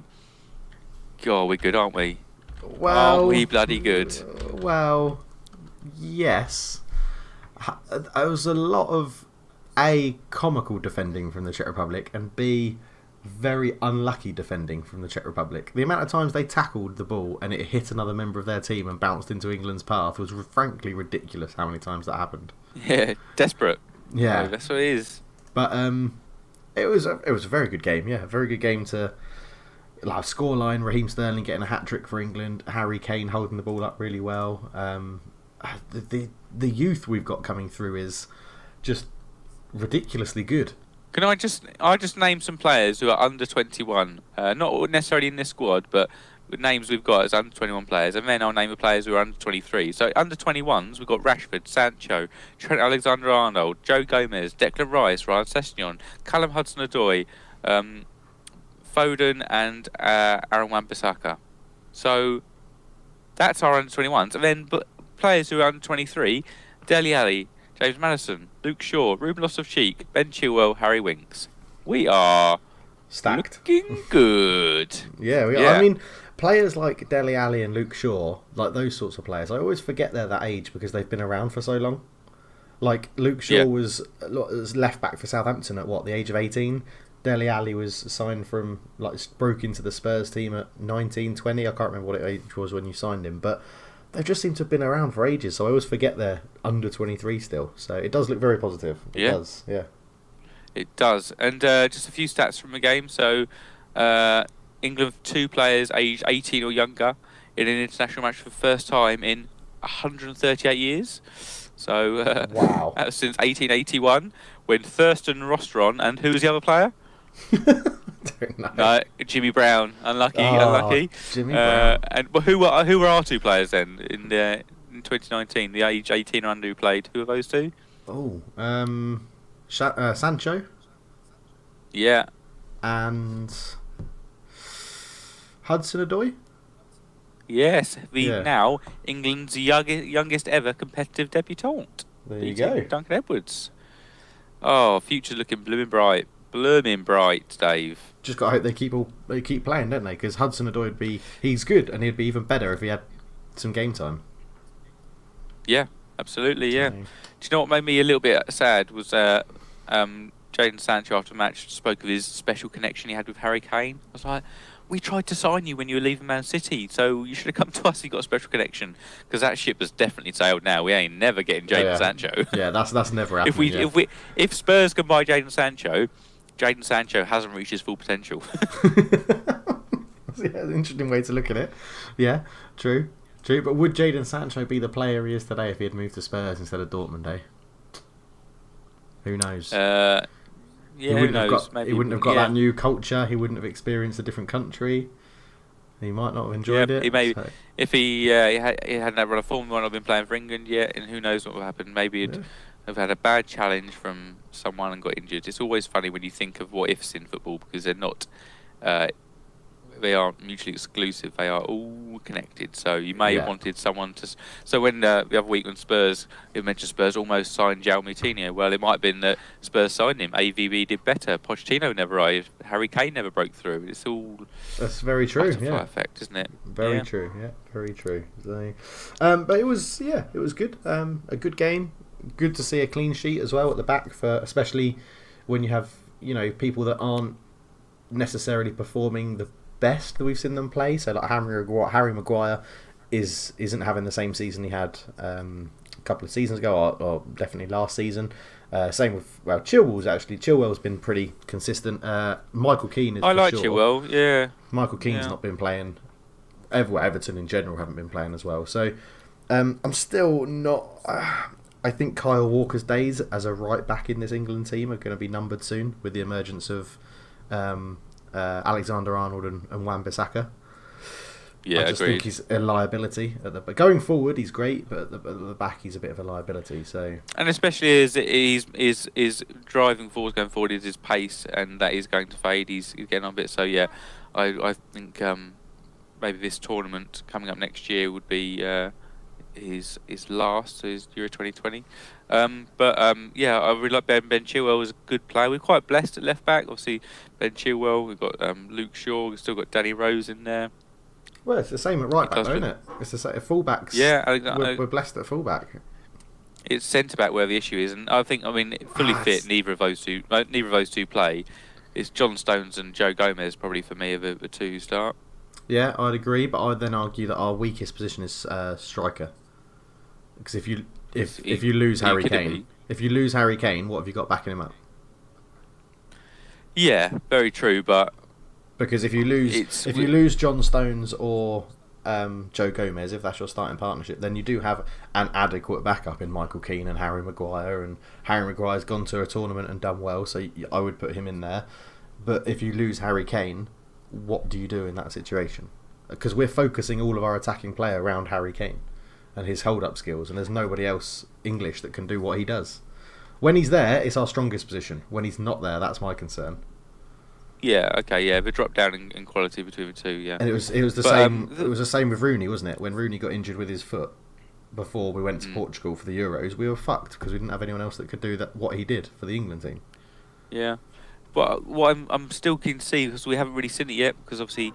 we're good, aren't we? Well, aren't we bloody good? Well, yes. There was a lot of A, comical defending from the Czech Republic, and B, very unlucky defending from the Czech Republic. The amount of times they tackled the ball and it hit another member of their team and bounced into England's path was frankly ridiculous. How many times that happened? Yeah, desperate. Yeah, so that's what it is. But it was a very good game. Yeah, a very good game to scoreline. Raheem Sterling getting a hat trick for England. Harry Kane holding the ball up really well. The youth we've got coming through is just ridiculously good. Can I just name some players who are under 21? Not necessarily in this squad, but the names we've got as under 21 players, and then I'll name the players who are under 23. So under 21s, we've got Rashford, Sancho, Trent Alexander-Arnold, Joe Gomez, Declan Rice, Ryan Sessegnon, Callum Hudson-Odoi, Foden, and Aaron Wan-Bissaka. So that's our under 21s, and then players who are under 23: Dele Alli, James Maddison, Luke Shaw, Ruben Loftus-Cheek, Ben Chilwell, Harry Winks. We are stacked. Looking good. Yeah, we are. I mean, players like Dele Alli and Luke Shaw, like those sorts of players, I always forget they're that age because they've been around for so long. Like, Luke Shaw was left back for Southampton at the age of 18? Dele Alli was signed from, broke into the Spurs team at 19, 20. I can't remember what age was when you signed him, but they've just seemed to have been around for ages, so I always forget they're under 23 still. So it does look very positive. It does, yeah. It does. And just a few stats from the game. So England, 2 players aged 18 or younger in an international match for the first time in 138 years. So wow. That was since 1881, when Thurston Rostron, and who was the other player? Don't know. No, Jimmy Brown. Unlucky. Jimmy Brown. And who were our 2 players then in 2019? The age 18 or under who played. Who are those 2? Oh, Sancho. Yeah. And Hudson-Odoi. Yes, now England's youngest ever competitive debutant. There you go. Duncan Edwards. Oh, future's looking blooming bright, Dave. Just got to hope they keep playing, don't they? Because Hudson-Odoi he's good, and he'd be even better if he had some game time. Yeah, absolutely. Yeah. Do you know what made me a little bit sad was Jadon Sancho after the match spoke of his special connection he had with Harry Kane. I was like, we tried to sign you when you were leaving Man City, so you should have come to us. You got a special connection, because that ship has definitely sailed now. We ain't never getting Jadon Sancho. Yeah, that's never happening. If Spurs can buy Jadon Sancho hasn't reached his full potential. Yeah, an interesting way to look at it. Yeah, true. But would Jadon Sancho be the player he is today if he had moved to Spurs instead of Dortmund? Who knows? Yeah, he wouldn't have got that new culture. He wouldn't have experienced a different country. He might not have enjoyed it. If he hadn't had a run of form, he might not have been playing for England yet, and who knows what would happen. Maybe he'd have had a bad challenge from someone and got injured. It's always funny when you think of what ifs in football, because they're not. They aren't mutually exclusive. They are all connected. So you may have wanted someone to. So when the other week when you mentioned Spurs almost signed João Moutinho. Well, it might have been that Spurs signed him. AVB did better. Pochettino never arrived. Harry Kane never broke through. It's all. That's very true. Butterfly effect, isn't it? Very true. Yeah, very true. So, but it was good. A good game. Good to see a clean sheet as well at the back, for especially when you have people that aren't necessarily performing the best that we've seen them play. So like Harry Maguire isn't having the same season he had a couple of seasons ago, or definitely last season. Same with Chilwell's actually. Chilwell's been pretty consistent. Michael Keane is. I like Chilwell. Yeah. Michael Keane's not been playing. Everton in general haven't been playing as well. So I'm still not. I think Kyle Walker's days as a right back in this England team are going to be numbered soon with the emergence of Alexander-Arnold and Wan-Bissaka. Yeah, I just agreed. think he's a liability. But going forward, he's great, but at the back, he's a bit of a liability. So, and especially as he's driving forward, going forward, is his pace, and that is going to fade. He's getting on a bit. So yeah, I think maybe this tournament coming up next year would be his last, so his Euro 2020. Yeah, I really like Ben Chilwell was a good player. We're quite blessed at left back. Obviously, Ben Chilwell. We've got Luke Shaw. We've still got Danny Rose in there. Well, it's the same at right back, though, isn't it? It's the same at fullbacks. Yeah, we're blessed at fullback. It's centre back where the issue is, and I mean, fully fit. Neither of those two play. It's John Stones and Joe Gomez probably for me are the two who start. Yeah, I'd agree, but I'd then argue that our weakest position is striker. Because if you lose Harry Kane, what have you got backing him up? Yeah, very true, but because if you lose John Stones or Joe Gomez, if that's your starting partnership, then you do have an adequate backup in Michael Keane and Harry Maguire, and Harry Maguire's gone to a tournament and done well, so I would put him in there. But if you lose Harry Kane, what do you do in that situation? Because we're focusing all of our attacking play around Harry Kane and his hold-up skills, and there's nobody else English that can do what he does. When he's there, it's our strongest position. When he's not there, that's my concern. Yeah, okay, yeah, the drop down in quality between the two, yeah. And it was the same. It was the same with Rooney, wasn't it? When Rooney got injured with his foot before we went to Portugal for the Euros, we were fucked because we didn't have anyone else that could do what he did for the England team. Yeah, but what I'm still keen to see, because we haven't really seen it yet, because obviously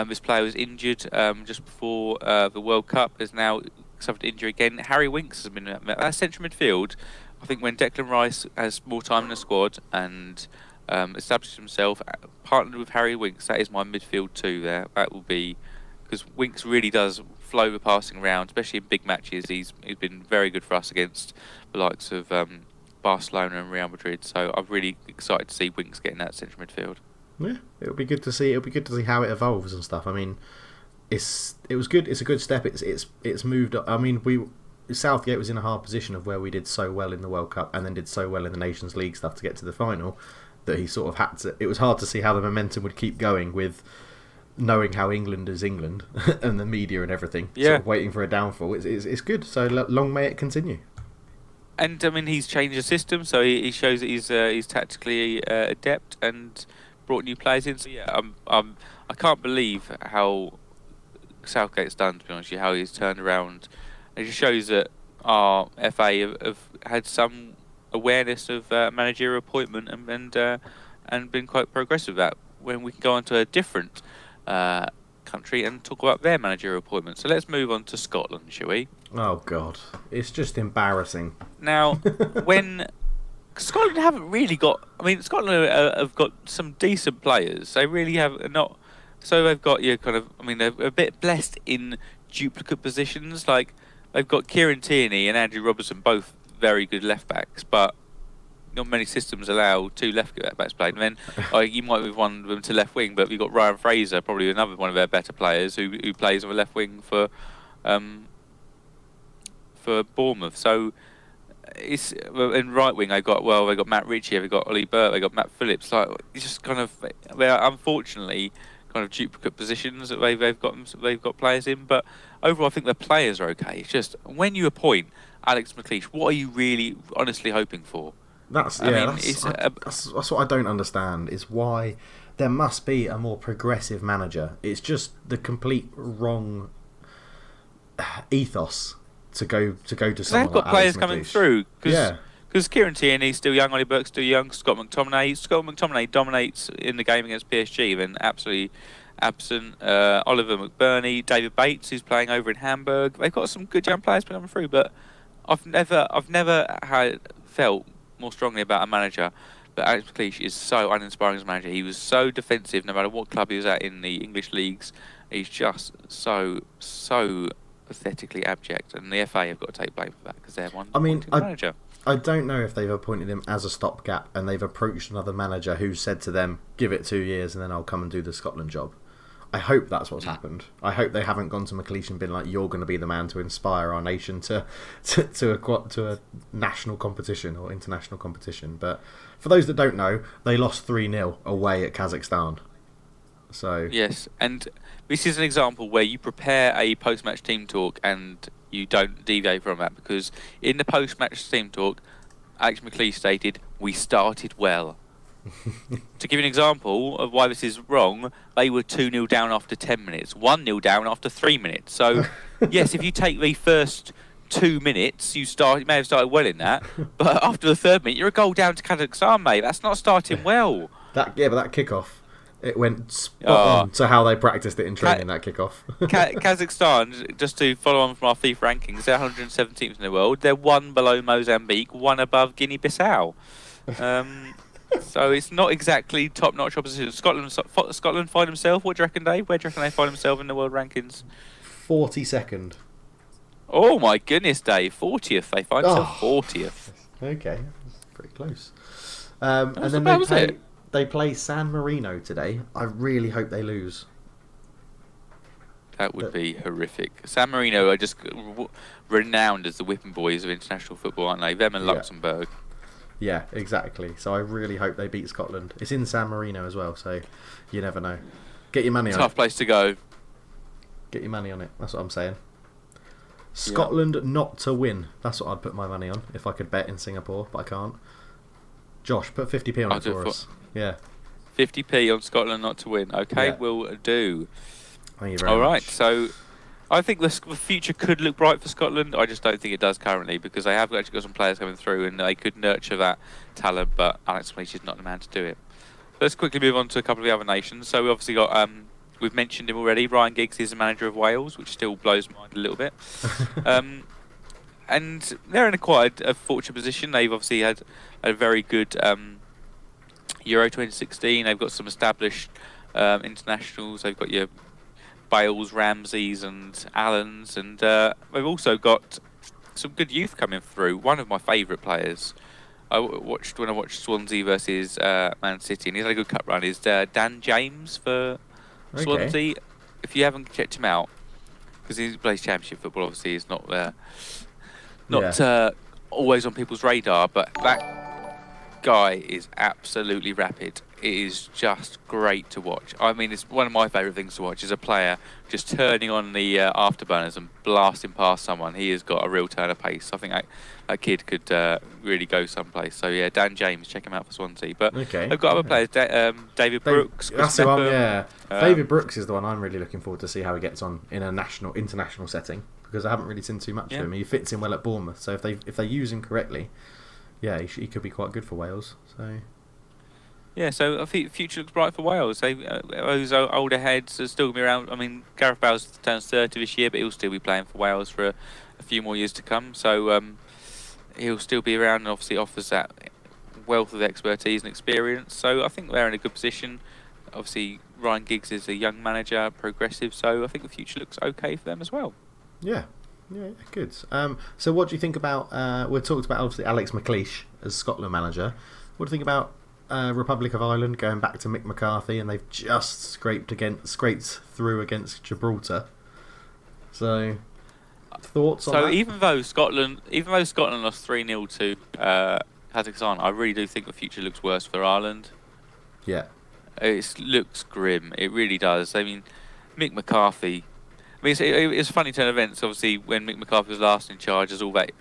this player was injured just before the World Cup. Has now suffered injury again. Harry Winks has been at central midfield. I think when Declan Rice has more time in the squad and established himself, partnered with Harry Winks, that is my midfield two there. That will be, because Winks really does flow the passing around, especially in big matches. He's been very good for us against the likes of Barcelona and Real Madrid. So I'm really excited to see Winks getting that central midfield. Yeah, it'll be good to see. It'll be good to see how it evolves and stuff. I mean, it was good. It's a good step. It's moved up. I mean, Southgate was in a hard position of where we did so well in the World Cup and then did so well in the Nations League stuff to get to the final, that he sort of had to. It was hard to see how the momentum would keep going with knowing how England is England and the media and everything. Yeah. Sort of waiting for a downfall. It's good. So long may it continue. And I mean, he's changed the system, so he shows that he's tactically adept and brought new players in. So yeah, I can't believe how Southgate's done, to be honest with you, how he's turned around. It just shows that our FA have had some awareness of managerial appointment and been quite progressive with that. When we can go on to a different country and talk about their managerial appointment. So let's move on to Scotland, shall we? Oh God, it's just embarrassing. Now, when Scotland haven't really got, I mean, Scotland have got some decent players. They really have not So they've got your kind of, I mean, they're a bit blessed in duplicate positions. Like they've got Kieran Tierney and Andrew Robertson, both very good left backs, but not many systems allow two left backs played. And then you might move one of them to left wing, but you've got Ryan Fraser, probably another one of their better players, who plays on the left wing for Bournemouth. So it's in right wing. They got Matt Ritchie, they got Ollie Burt, they got Matt Phillips. Like it's just kind of, they're unfortunately kind of duplicate positions that they've got players in. But overall, I think the players are okay. It's just when you appoint Alex Mcleish, what are you really honestly hoping for? That's what I don't understand, is why there must be a more progressive manager. It's just the complete wrong ethos to go to someone they've got like players Alex coming McLeish. through. Yeah. Because Kieran Tierney's still young, Ollie Burke's still young, Scott McTominay dominates in the game against PSG, then absolutely absent. Oliver McBurney, David Bates, who's playing over in Hamburg. They've got some good young players coming through, but I've never felt more strongly about a manager. But Alex Mcleish is so uninspiring as a manager. He was so defensive, no matter what club he was at in the English leagues. He's just so pathetically abject, and the FA have got to take blame for that because they're one manager. I don't know if they've appointed him as a stopgap and they've approached another manager who said to them, give it 2 years and then I'll come and do the Scotland job. I hope that's what's happened. I hope they haven't gone to Mcleish and been like, you're going to be the man to inspire our nation to a national competition or international competition. But for those that don't know, they lost 3-0 away at Kazakhstan. So yes, and this is an example where you prepare a post-match team talk and you don't deviate from that, because in the post-match team talk, Alex Mcleish stated, "We started well." To give you an example of why this is wrong, they were 2-0 down after 10 minutes, 1-0 down after 3 minutes. So, yes, if you take the first 2 minutes, you may have started well in that, but after the third minute, you're a goal down to Kazakhstan, mate. That's not starting well. But that kickoff, it went spot on to how they practiced it in training, that kickoff. Kazakhstan, just to follow on from our FIFA rankings, they're 117th in the world. They're one below Mozambique, one above Guinea-Bissau. So it's not exactly top-notch opposition. Scotland find themselves, what do you reckon, Dave? Where do you reckon they find themselves in the world rankings? 42nd. Oh my goodness, Dave. 40th. They find themselves 40th. Okay, that's pretty close. And then they play San Marino today. I really hope they lose. That would be horrific. San Marino are just renowned as the whipping boys of international football, aren't they? Them and Luxembourg. Yeah, exactly. So I really hope they beat Scotland. It's in San Marino as well, so you never know. Get your money on it. Tough place to go. Get your money on it. That's what I'm saying. Scotland not to win. That's what I'd put my money on if I could bet in Singapore, but I can't. Josh, put 50p on it for us. Yeah. 50p on Scotland not to win. Okay, will do. Thank you very much. All right, so I think the future could look bright for Scotland. I just don't think it does currently, because they have actually got some players coming through and they could nurture that talent, but Alex Mcleish is not the man to do it. Let's quickly move on to a couple of the other nations. So we obviously got, we've mentioned him already, Ryan Giggs is the manager of Wales, which still blows my mind a little bit. And they're in quite a fortunate position. They've obviously had a very good Euro 2016. They've got some established internationals. They've got your Bales, Ramseys and Allens, and they've also got some good youth coming through. One of my favourite players when I watched Swansea versus Man City, and he's had a good cup run, is Dan James for Swansea. If you haven't checked him out, because he plays Championship football, obviously he's not always on people's radar, but that guy is absolutely rapid. It is just great to watch. I mean, it's one of my favourite things to watch, is a player just turning on the afterburners and blasting past someone. He has got a real turn of pace. I think that kid could really go someplace. So yeah, Dan James, check him out for Swansea. But they've got other players, David Brooks. That's the one, yeah. David Brooks is the one I'm really looking forward to see how he gets on in a international setting, because I haven't really seen too much of him. He fits in well at Bournemouth, so if they use him correctly, he could be quite good for Wales. So. Yeah, so I think the future looks bright for Wales. Those older heads are still going to be around. I mean, Gareth Bale's turns 30 this year, but he'll still be playing for Wales for a few more years to come. So he'll still be around, and obviously offers that wealth of expertise and experience. So I think they're in a good position. Obviously, Ryan Giggs is a young manager, progressive, so I think the future looks okay for them as well. Yeah, good. So what do you think about? We talked about obviously Alex Mcleish as Scotland manager. What do you think about Republic of Ireland going back to Mick McCarthy, and they've just scraped through against Gibraltar? So, thoughts on that? So even though Scotland lost 3-0 to Kazakhstan, I really do think the future looks worse for Ireland. Yeah, it looks grim. It really does. I mean, Mick McCarthy. I mean, it's a funny turn of events. Obviously, when Mick McCarthy was last in charge, there's all that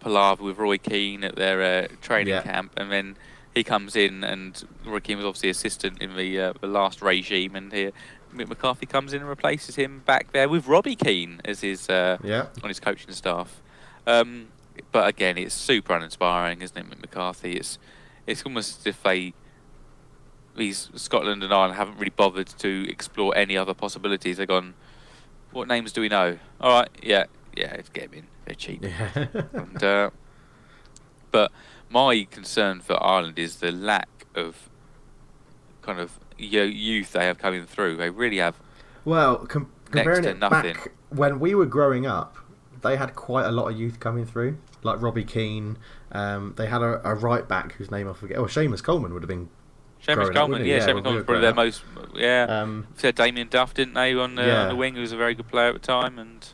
palaver with Roy Keane at their training camp, and then he comes in, and Roy Keane was obviously assistant in the last regime, and here Mick McCarthy comes in and replaces him back there with Robbie Keane as his on his coaching staff. But again, it's super uninspiring, isn't it, Mick McCarthy? It's almost as if these Scotland and Ireland haven't really bothered to explore any other possibilities. They've gone, what names do we know? All right, yeah, let's get them in. They're cheap. Yeah. And, but my concern for Ireland is the lack of kind of youth they have coming through. They really have. Well, comparing it back when we were growing up, they had quite a lot of youth coming through, like Robbie Keane. They had a right back whose name I forget. Oh, Seamus Coleman would have been. Seamus Coleman, Seamus Coleman was probably their most. Yeah, they had Damien Duff, didn't they, on the wing, who was a very good player at the time, and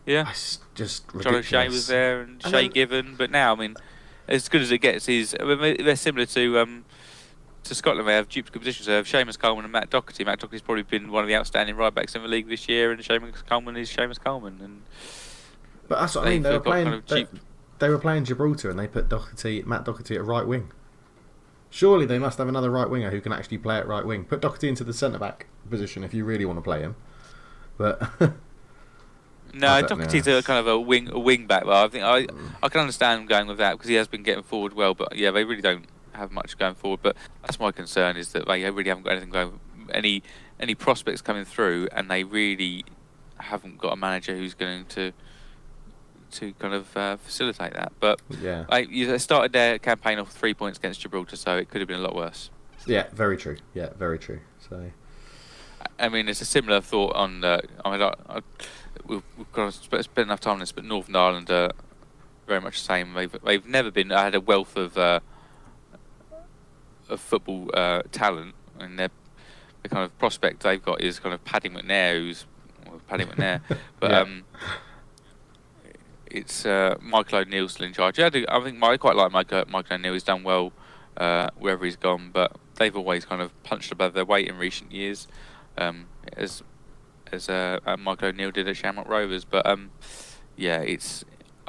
it's just ridiculous. John O'Shea was there, and Shay Given. But now, I mean, as good as it gets is they're similar to Scotland. They have duplicate positions. They have Seamus Coleman and Matt Doherty. Matt Doherty's probably been one of the outstanding right backs in the league this year, and Seamus Coleman is Seamus Coleman. And but that's what I mean. They were playing Gibraltar, and they put Matt Doherty at right wing. Surely they must have another right winger who can actually play at right wing. Put Doherty into the centre back position if you really want to play him. But no, Doherty's a kind of a wing back. Well, I think I can understand going with that because he has been getting forward well. But yeah, they really don't have much going forward. But that's my concern, is that they really haven't got anything going, any prospects coming through, and they really haven't got a manager who's going to kind of facilitate that. But they started their campaign off 3 points against Gibraltar, so it could have been a lot worse. Yeah, very true. So, I mean, it's a similar thought on. We've got to spend enough time on this, but Northern Ireland are very much the same. They've never been. I had a wealth of football talent, and the kind of prospect they've got is kind of Paddy McNair, but. It's Michael O'Neill still in charge. I think I quite like Michael O'Neill. He's done well wherever he's gone, but they've always kind of punched above their weight in recent years, as Michael O'Neill did at Shamrock Rovers. But I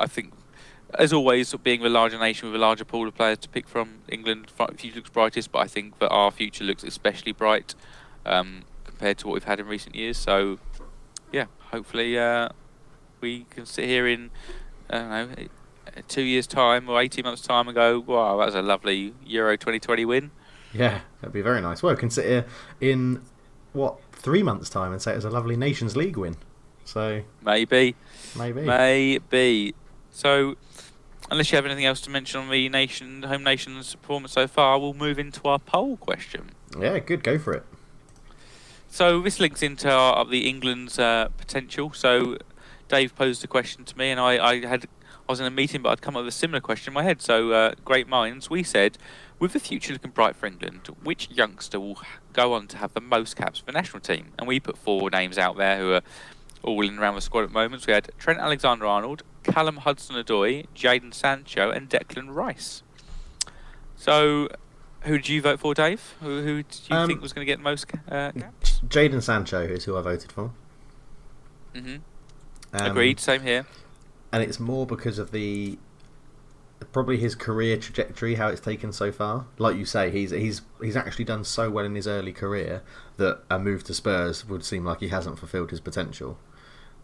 think, as always, being the larger nation with a larger pool of players to pick from, England future looks brightest, but I think that our future looks especially bright compared to what we've had in recent years. So, yeah, hopefully. We can sit here in, 2 years' time or 18 months' time and go, wow, that was a lovely Euro 2020 win. Yeah, that'd be very nice. Well, we can sit here in, 3 months' time and say it was a lovely Nations League win. So Maybe. So, unless you have anything else to mention on the home nation's performance so far, we'll move into our poll question. Yeah, good. Go for it. So this links into the England's potential. So Dave posed a question to me, and I was in a meeting, but I'd come up with a similar question in my head. So great minds. We said, with the future looking bright for England, which youngster will go on to have the most caps for the national team? And we put 4 names out there who are all in and around the squad at the moment. So we had Trent Alexander-Arnold, Callum Hudson-Odoi, Jadon Sancho, and Declan Rice. So who did you vote for, Dave? Who did you think was going to get the most caps? Jadon Sancho is who I voted for. Mm-hmm. Agreed, same here. And it's more because of probably his career trajectory, how it's taken so far. Like you say, he's actually done so well in his early career that a move to Spurs would seem like he hasn't fulfilled his potential.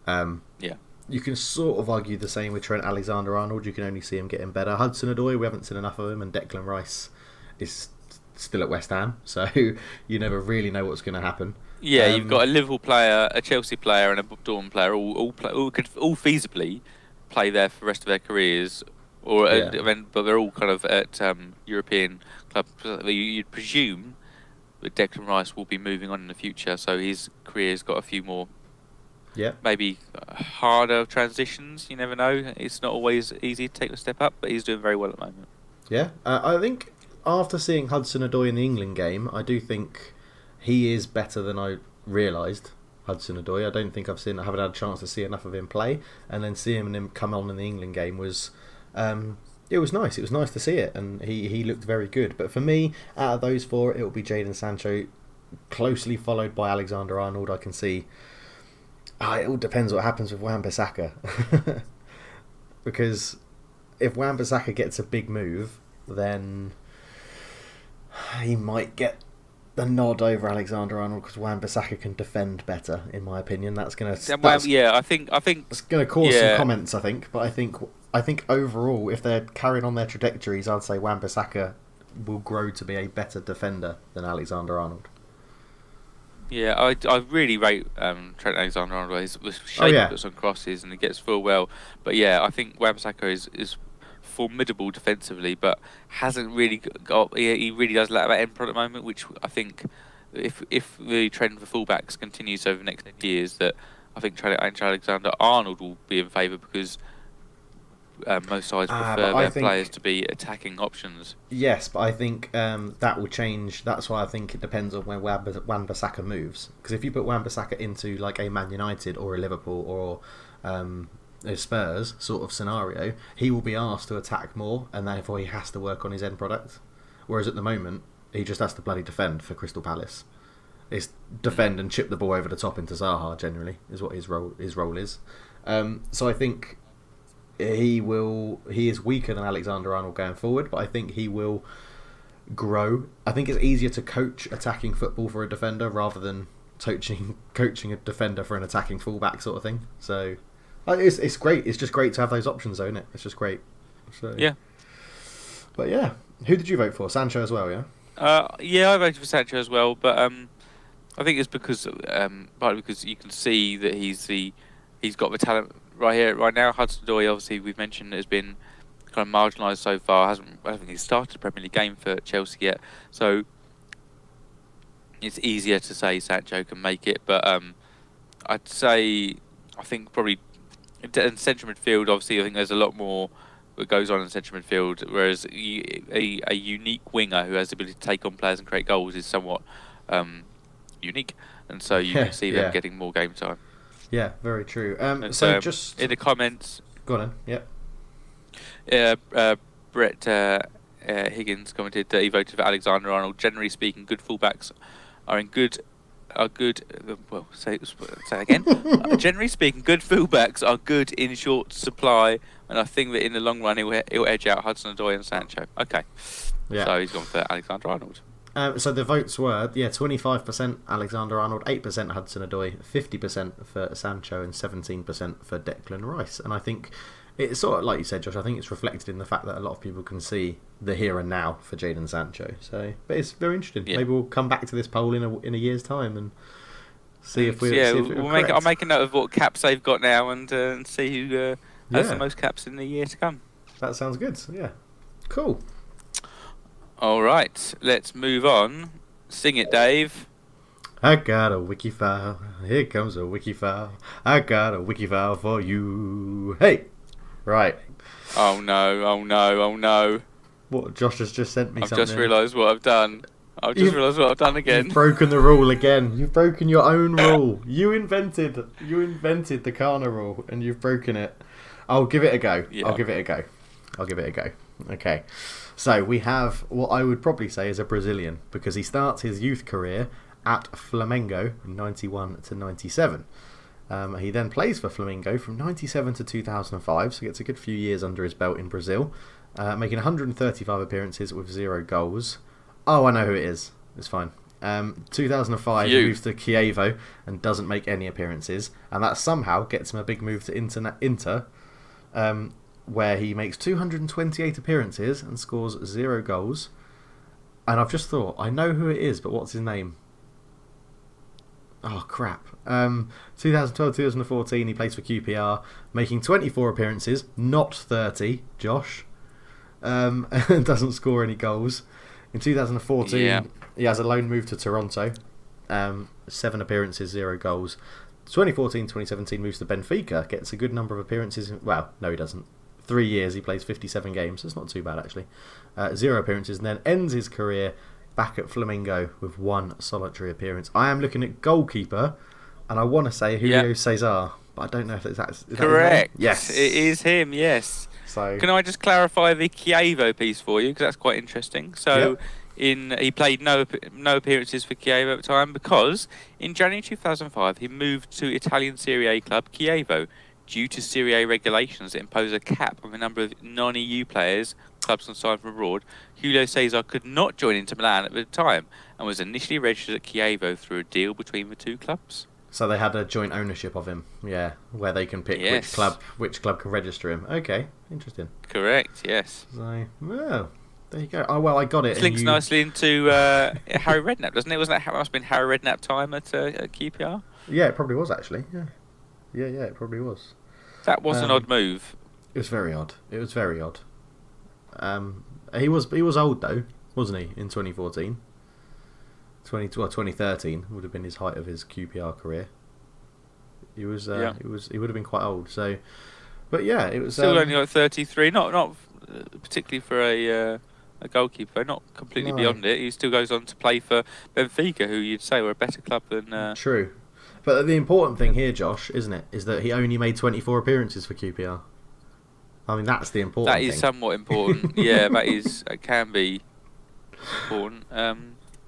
You can sort of argue the same with Trent Alexander-Arnold. You can only see him getting better. Hudson-Odoi, we haven't seen enough of him, and Declan Rice is still at West Ham, so you never really know what's going to happen. Yeah, you've got a Liverpool player, a Chelsea player, and a Dortmund player, all could feasibly play there for the rest of their careers, but they're all kind of at European clubs. You'd presume But Declan Rice will be moving on in the future, so his career's got a few more, maybe harder transitions. You never know. It's not always easy to take the step up, but he's doing very well at the moment. Yeah, I think after seeing Hudson-Odoi in the England game, I do think he is better than I realised. Hudson-Odoi, I don't think I haven't had a chance to see enough of him play, and then seeing him come on in the England game was, it was nice. It was nice to see it, and he looked very good. But for me, out of those four, it will be Jadon Sancho, closely followed by Alexander-Arnold. I can see. It all depends what happens with Wan-Bissaka, because if Wan-Bissaka gets a big move, then he might get the nod over Alexander-Arnold because Wan-Bissaka can defend better, in my opinion. That's going to I think it's going to cause some comments. I think, but I think overall, if they're carrying on their trajectories, I'd say Wan-Bissaka will grow to be a better defender than Alexander-Arnold. Yeah, I really rate Trent Alexander-Arnold. His shape puts on crosses and he gets full well. But yeah, I think Wan-Bissaka is formidable defensively, but hasn't really got. He really does lack that end product moment, which I think if the trend for fullbacks continues over the next years, that I think Trent Alexander-Arnold will be in favour because most sides prefer their players to be attacking options. Yes, but I think that will change. That's why I think it depends on where Wan-Bissaka moves. Because if you put Wan-Bissaka into like a Man United or a Liverpool or a Spurs sort of scenario, he will be asked to attack more, and therefore he has to work on his end product. Whereas at the moment, he just has to bloody defend for Crystal Palace. It's defend and chip the ball over the top into Zaha. Generally, is what his role is. So I think he is weaker than Alexander-Arnold going forward, but I think he will grow. I think it's easier to coach attacking football for a defender rather than coaching a defender for an attacking fullback sort of thing. So it's great. It's just great to have those options, though, isn't it? It's just great. So, yeah. But yeah, who did you vote for? Sancho as well, yeah? I voted for Sancho as well, but I think it's because partly because you can see that he's got the talent right here, right now. Hudson-Odoi, obviously, we've mentioned, has been kind of marginalised so far. I don't think he's started a Premier League game for Chelsea yet, so it's easier to say Sancho can make it. But I'd say I think probably in central midfield, obviously, I think there's a lot more that goes on in central midfield, whereas a unique winger who has the ability to take on players and create goals is somewhat unique, and so you can see them getting more game time. Yeah, very true. So just in the comments, go on. Yep. Brett Higgins commented that he voted for Alexander-Arnold. Generally speaking, good fullbacks are good. Well, say again. Generally speaking, good fullbacks are good in short supply, and I think that in the long run he'll edge out Hudson-Odoi and Sancho. Okay. Yeah. So he's gone for Alexander-Arnold. So the votes were 25% Alexander-Arnold, 8% Hudson-Odoi, 50% for Sancho, and 17% for Declan Rice. And I think it's sort of like you said, Josh. I think it's reflected in the fact that a lot of people can see the here and now for Jadon Sancho. So, but it's very interesting. Yeah. Maybe we'll come back to this poll in a year's time and see if we're. I'll make a note of what caps they've got now and see who has the most caps in the year to come. That sounds good. Yeah, cool. All right, let's move on. Sing it, Dave. I got a wiki file. Here comes a wiki file. I got a wiki file for you. Hey, right. Oh no. What? Josh has just sent me something. I've just realised what I've done. Again. You've broken the rule again. You've broken your own rule. You invented the Kana rule, and you've broken it. I'll give it a go. Yeah. I'll give it a go. Okay. So we have what I would probably say is a Brazilian, because he starts his youth career at Flamengo in 91 to 97. He then plays for Flamengo from 97 to 2005, so he gets a good few years under his belt in Brazil, making 135 appearances with 0 goals. Oh, I know who it is. It's fine. 2005, he moves to Chievo and doesn't make any appearances, and that somehow gets him a big move to Inter, where he makes 228 appearances and scores 0 goals. And I've just thought, I know who it is, but what's his name? Oh, crap. 2012-2014, he plays for QPR, making 24 appearances, not 30, Josh. Doesn't score any goals. In 2014, Yeah. he has a loan move to Toronto. 7 appearances, 0 goals. 2014-2017 moves to Benfica, gets a good number of appearances. Well, no, he doesn't. 3 years, he plays 57 games. That's not too bad, actually. 0 appearances, and then ends his career back at Flamengo with 1 solitary appearance. I am looking at goalkeeper, and I want to say Julio Cesar, but I don't know if that's correct. Yes, it is him. Yes. So can I just clarify the Chievo piece for you, because that's quite interesting. So he played no appearances for Chievo at the time, because in January 2005 he moved to Italian Serie A club Chievo due to Serie A regulations that impose a cap on the number of non-EU players clubs can sign from abroad. Julio Cesar could not join Inter Milan at the time and was initially registered at Chievo through a deal between the two clubs. So they had a joint ownership of him, where they can pick which club can register him. Okay, interesting. Correct, yes. So, well, there you go. Oh, well, I got it. This links nicely into Harry Redknapp, doesn't it? Wasn't that must have been Harry Redknapp time at QPR? Yeah, it probably was, actually. Yeah, it probably was. That was an odd move. It was very odd. He was old, though, wasn't he, in 2014? 2013 would have been his height of his QPR career. He was he would have been quite old. So, but yeah, it was still only like 33. Not particularly for a goalkeeper. Not completely beyond it. He still goes on to play for Benfica, who you'd say were a better club than. True, but the important thing here, Josh, isn't it, is that he only made 24 appearances for QPR. I mean, that's the important thing. That is somewhat important. Yeah, that is. It can be important.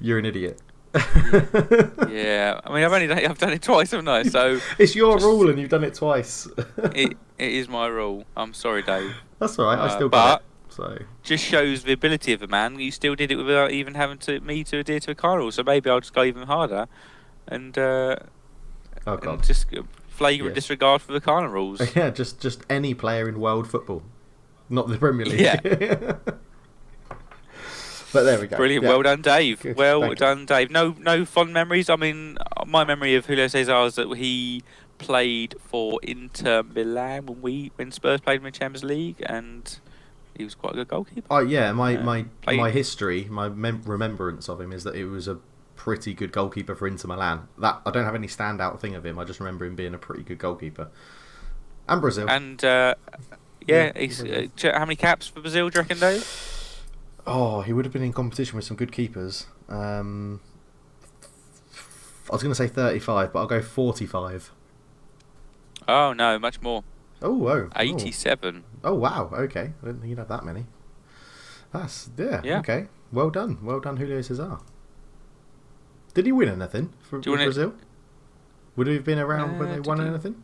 You're an idiot. Yeah, I mean, I've done it twice, haven't I? So it's your rule, and you've done it twice. it is my rule. I'm sorry, Dave. That's all right. I still got it. So just shows the ability of the man. You still did it without even having to adhere to a car rule. So maybe I'll just go even harder, and and just flagrant disregard for the car rules. Yeah, just any player in world football, not the Premier League. Yeah. But there we go. Brilliant. Yeah. Well done, Dave. Good. Well done, Dave. No fond memories. I mean, my memory of Julio Cesar is that he played for Inter Milan when Spurs played in the Champions League, and he was quite a good goalkeeper. Oh yeah, my history, my remembrance of him is that it was a pretty good goalkeeper for Inter Milan. That I don't have any standout thing of him. I just remember him being a pretty good goalkeeper. And Brazil. And he's how many caps for Brazil, do you reckon, Dave? Oh, he would have been in competition with some good keepers. I was going to say 35, but I'll go 45. Oh, no, much more. Oh, whoa. 87. Oh, wow. Okay. I didn't think you'd have that many. Yeah. Okay. Well done, Julio Cesar. Did he win anything for Brazil? Would he have been around when they won anything?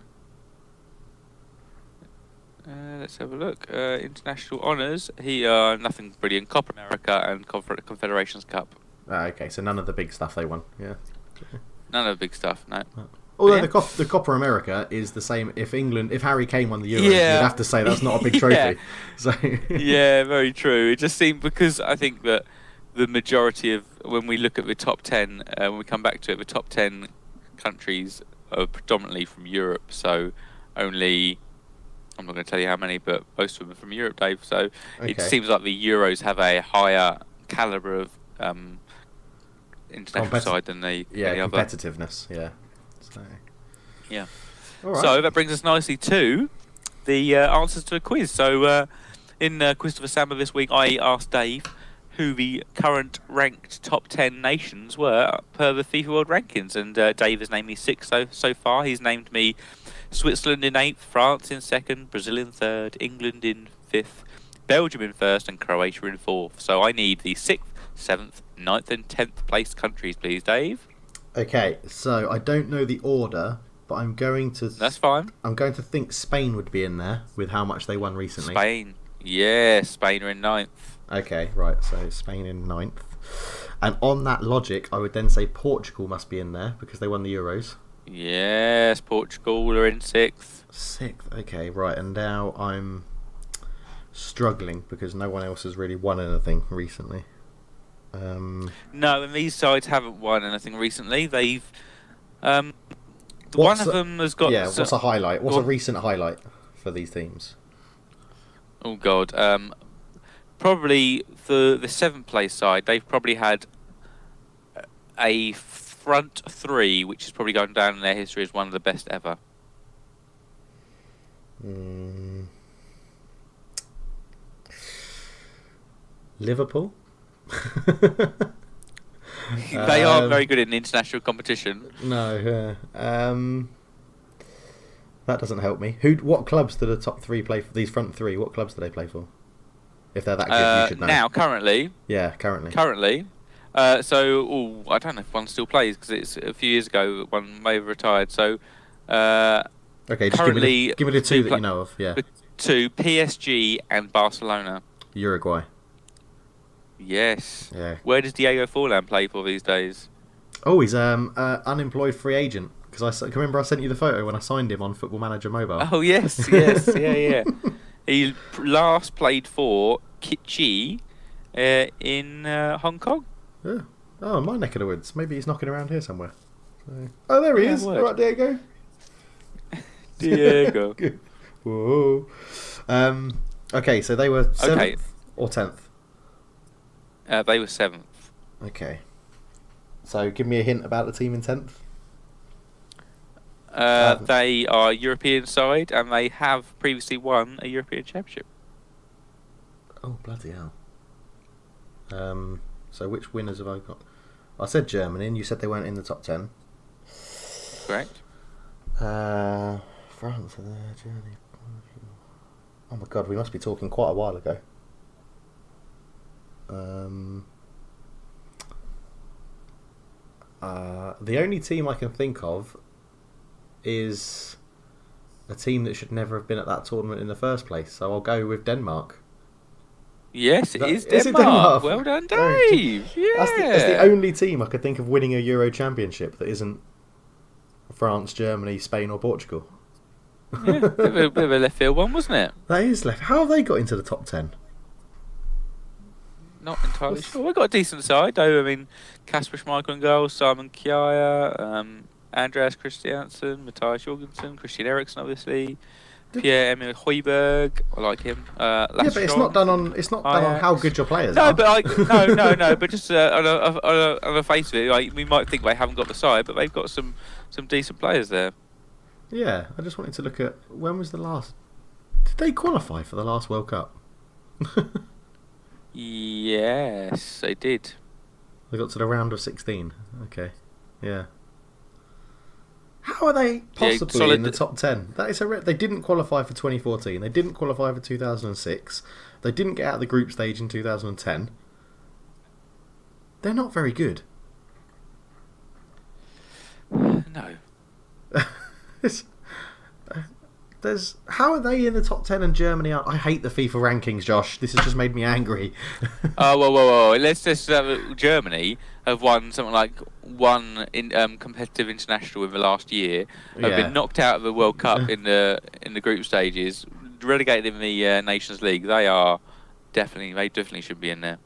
Let's have a look. International honours. He nothing brilliant. Copa America and Confederations Cup. Okay, so none of the big stuff they won. Yeah. None of the big stuff. No. Although the Copa America is the same. If Harry Kane won the Euros, you'd have to say that's not a big trophy. Yeah. So. Yeah, very true. It just seemed, because I think that the majority of, when we look at the top 10, when we come back to it, the top 10 countries are predominantly from Europe. So only, I'm not going to tell you how many, but most of them are from Europe, Dave. So it seems like the Euros have a higher calibre of international side than any other. Competitiveness, yeah. So. Yeah. All right. So that brings us nicely to the answers to a quiz. So in Quiz to the Samba this week, I asked Dave who the current ranked top 10 nations were per the FIFA World Rankings, and Dave has named me 6 so far. He's named me Switzerland in 8th, France in 2nd, Brazil in 3rd, England in 5th, Belgium in 1st, and Croatia in 4th. So I need the 6th, 7th, 9th and 10th place countries, please, Dave. Okay, so I don't know the order, but I'm going to... That's fine. I'm going to think Spain would be in there with how much they won recently. Spain. Yeah, Spain are in 9th. Okay, right, so Spain in 9th. And on that logic, I would then say Portugal must be in there because they won the Euros. Yes, Portugal are in 6th. 6th, okay, right. And now I'm struggling because no one else has really won anything recently. No, and these sides haven't won anything recently. They've... one of them has got... Yeah, what's a highlight? What's a recent highlight for these teams? Oh, God. probably the 7th place side, they've probably had a front three, which is probably going down in their history as one of the best ever. Liverpool. They aren't very good in international competition. No, that doesn't help me. What clubs do the top three play for? These front three, what clubs do they play for? If they're that good, you should know. Now, currently. Yeah, currently. I don't know if one still plays because it's a few years ago. One may have retired. So, okay, just currently, give me the two that you know of. Yeah. The two, PSG and Barcelona. Uruguay. Yes. Yeah. Where does Diego Forlan play for these days? Oh, he's unemployed free agent. Because I can remember I sent you the photo when I signed him on Football Manager Mobile. Oh yes, yeah. He last played for Kitchi in Hong Kong. Yeah. Oh, my neck of the woods. Maybe he's knocking around here somewhere. So... Oh, there he is. All right, Diego. Diego. Whoa. Okay, so they were 7th or 10th? They were 7th. Okay. So give me a hint about the team in 10th. They are a European side, and they have previously won a European Championship. Oh, bloody hell. So which winners have I got? I said Germany, and you said they weren't in the top 10. Correct. France and their journey. Oh my god, we must be talking quite a while ago. The only team I can think of is a team that should never have been at that tournament in the first place. So I'll go with Denmark. Yes, it is Denmark. Is it Denmark? Well done, Dave. Yeah. That's the only team I could think of winning a Euro Championship that isn't France, Germany, Spain or Portugal. Yeah, bit of a left field one, wasn't it? That is left. How have they got into the top 10? Not entirely sure. We've got a decent side, though. I mean, Kasper Schmeichel in goal, Simon Kjær, Andreas Christiansen, Matthias Jorgensen, Christian Eriksen, obviously, Pierre-Emil Højbjerg. I like him. Yeah, but it's not done on. It's not done on how good your players are. But no. But just on the face of it, like we might think they haven't got the side, but they've got some decent players there. Yeah, I just wanted to look at when was the last. Did they qualify for the last World Cup? Yes, they did. They got to the round of 16. Okay, yeah. How are they possibly in the top 10? That is they didn't qualify for 2014. They didn't qualify for 2006. They didn't get out of the group stage in 2010. They're not very good. No. How are they in the top 10 and Germany aren't? I hate the FIFA rankings, Josh. This has just made me angry. Oh, whoa. Let's just Germany have won something like one competitive international in the last year. Have been knocked out of the World Cup in the group stages, relegated in the Nations League. They definitely should be in there.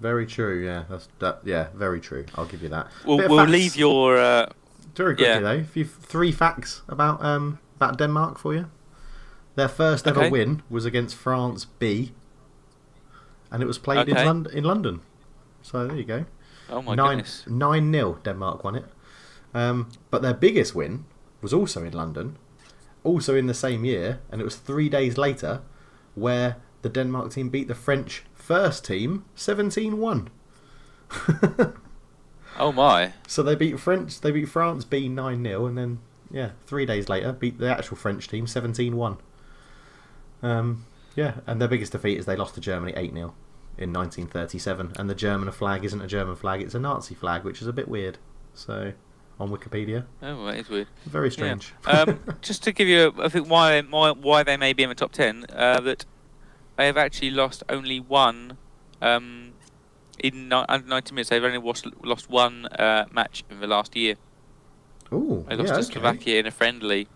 Very true. Yeah, very true. I'll give you that. We'll leave your very quickly though. 3 facts about Denmark for you. Their first ever win was against France B, and it was played in London. So there you go. Oh my goodness. 9-0 Denmark won it. But their biggest win was also in London, also in the same year, and it was 3 days later, where the Denmark team beat the French first team 17-1. Oh my! So they beat France B 9-0, and then 3 days later beat the actual French team 17-1. And their biggest defeat is they lost to Germany 8-0 in 1937, and the German flag isn't a German flag, it's a Nazi flag, which is a bit weird. So on Wikipedia. Oh, that is weird. Very strange. Yeah. Just to give you, I think why they may be in the top 10, that they have actually lost only one. In under 90 minutes, they've only lost one match in the last year. Ooh, they lost to Slovakia in a friendly.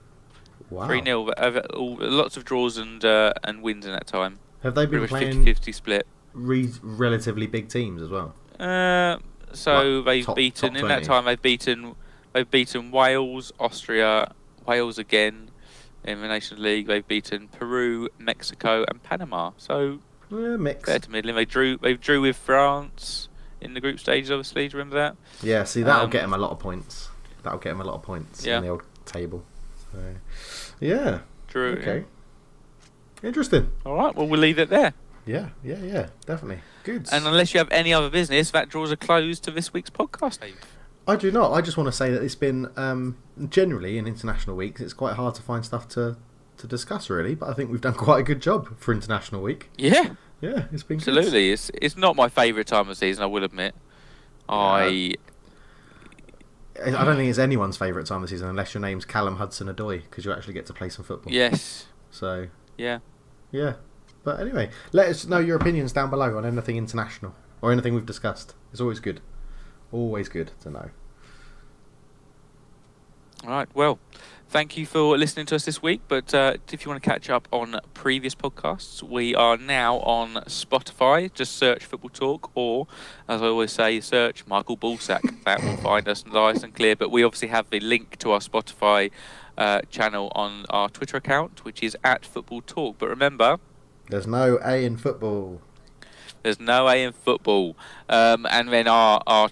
Wow. 3-0. Lots of draws and wins in that time. Have they been playing 50-50 split? Relatively big teams as well. They've beaten in that time. They've beaten Wales, Austria, Wales again in the Nations League. They've beaten Peru, Mexico, and Panama. So Yeah, mix. Fair to middling. They drew with France in the group stages, obviously. Do you remember that? Yeah, see, that'll get him a lot of points. In the old table. So, yeah. Drew. Okay. Yeah. Interesting. All right, well, we'll leave it there. Yeah, definitely. Good. And unless you have any other business, that draws a close to this week's podcast. I do not. I just want to say that it's been, generally in international weeks, it's quite hard to find stuff to discuss, really. But I think we've done quite a good job for International Week. Yeah. Yeah, it's been absolutely. Good. It's not my favourite time of season, I will admit. I don't think it's anyone's favourite time of season unless your name's Callum Hudson-Odoi, because you actually get to play some football. Yes. So. Yeah. Yeah. But anyway, let us know your opinions down below on anything international or anything we've discussed. It's always good. Always good to know. All right. Well, thank you for listening to us this week. But if you want to catch up on previous podcasts, we are now on Spotify. Just search Football Talk, or, as I always say, search Michael Ballsack. That will find us nice and clear. But we obviously have the link to our Spotify channel on our Twitter account, which is @Football Talk. But remember, there's no A in football. There's no A in football. And then our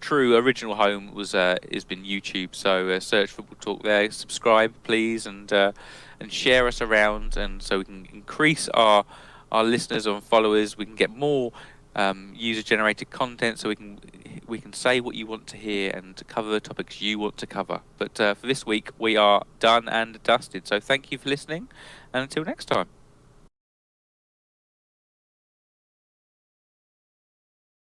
true original home has been YouTube. So search Football Talk there. Subscribe, please, and share us around, and so we can increase our listeners and followers. We can get more user-generated content, so we can say what you want to hear and to cover the topics you want to cover. But for this week, we are done and dusted. So thank you for listening, and until next time.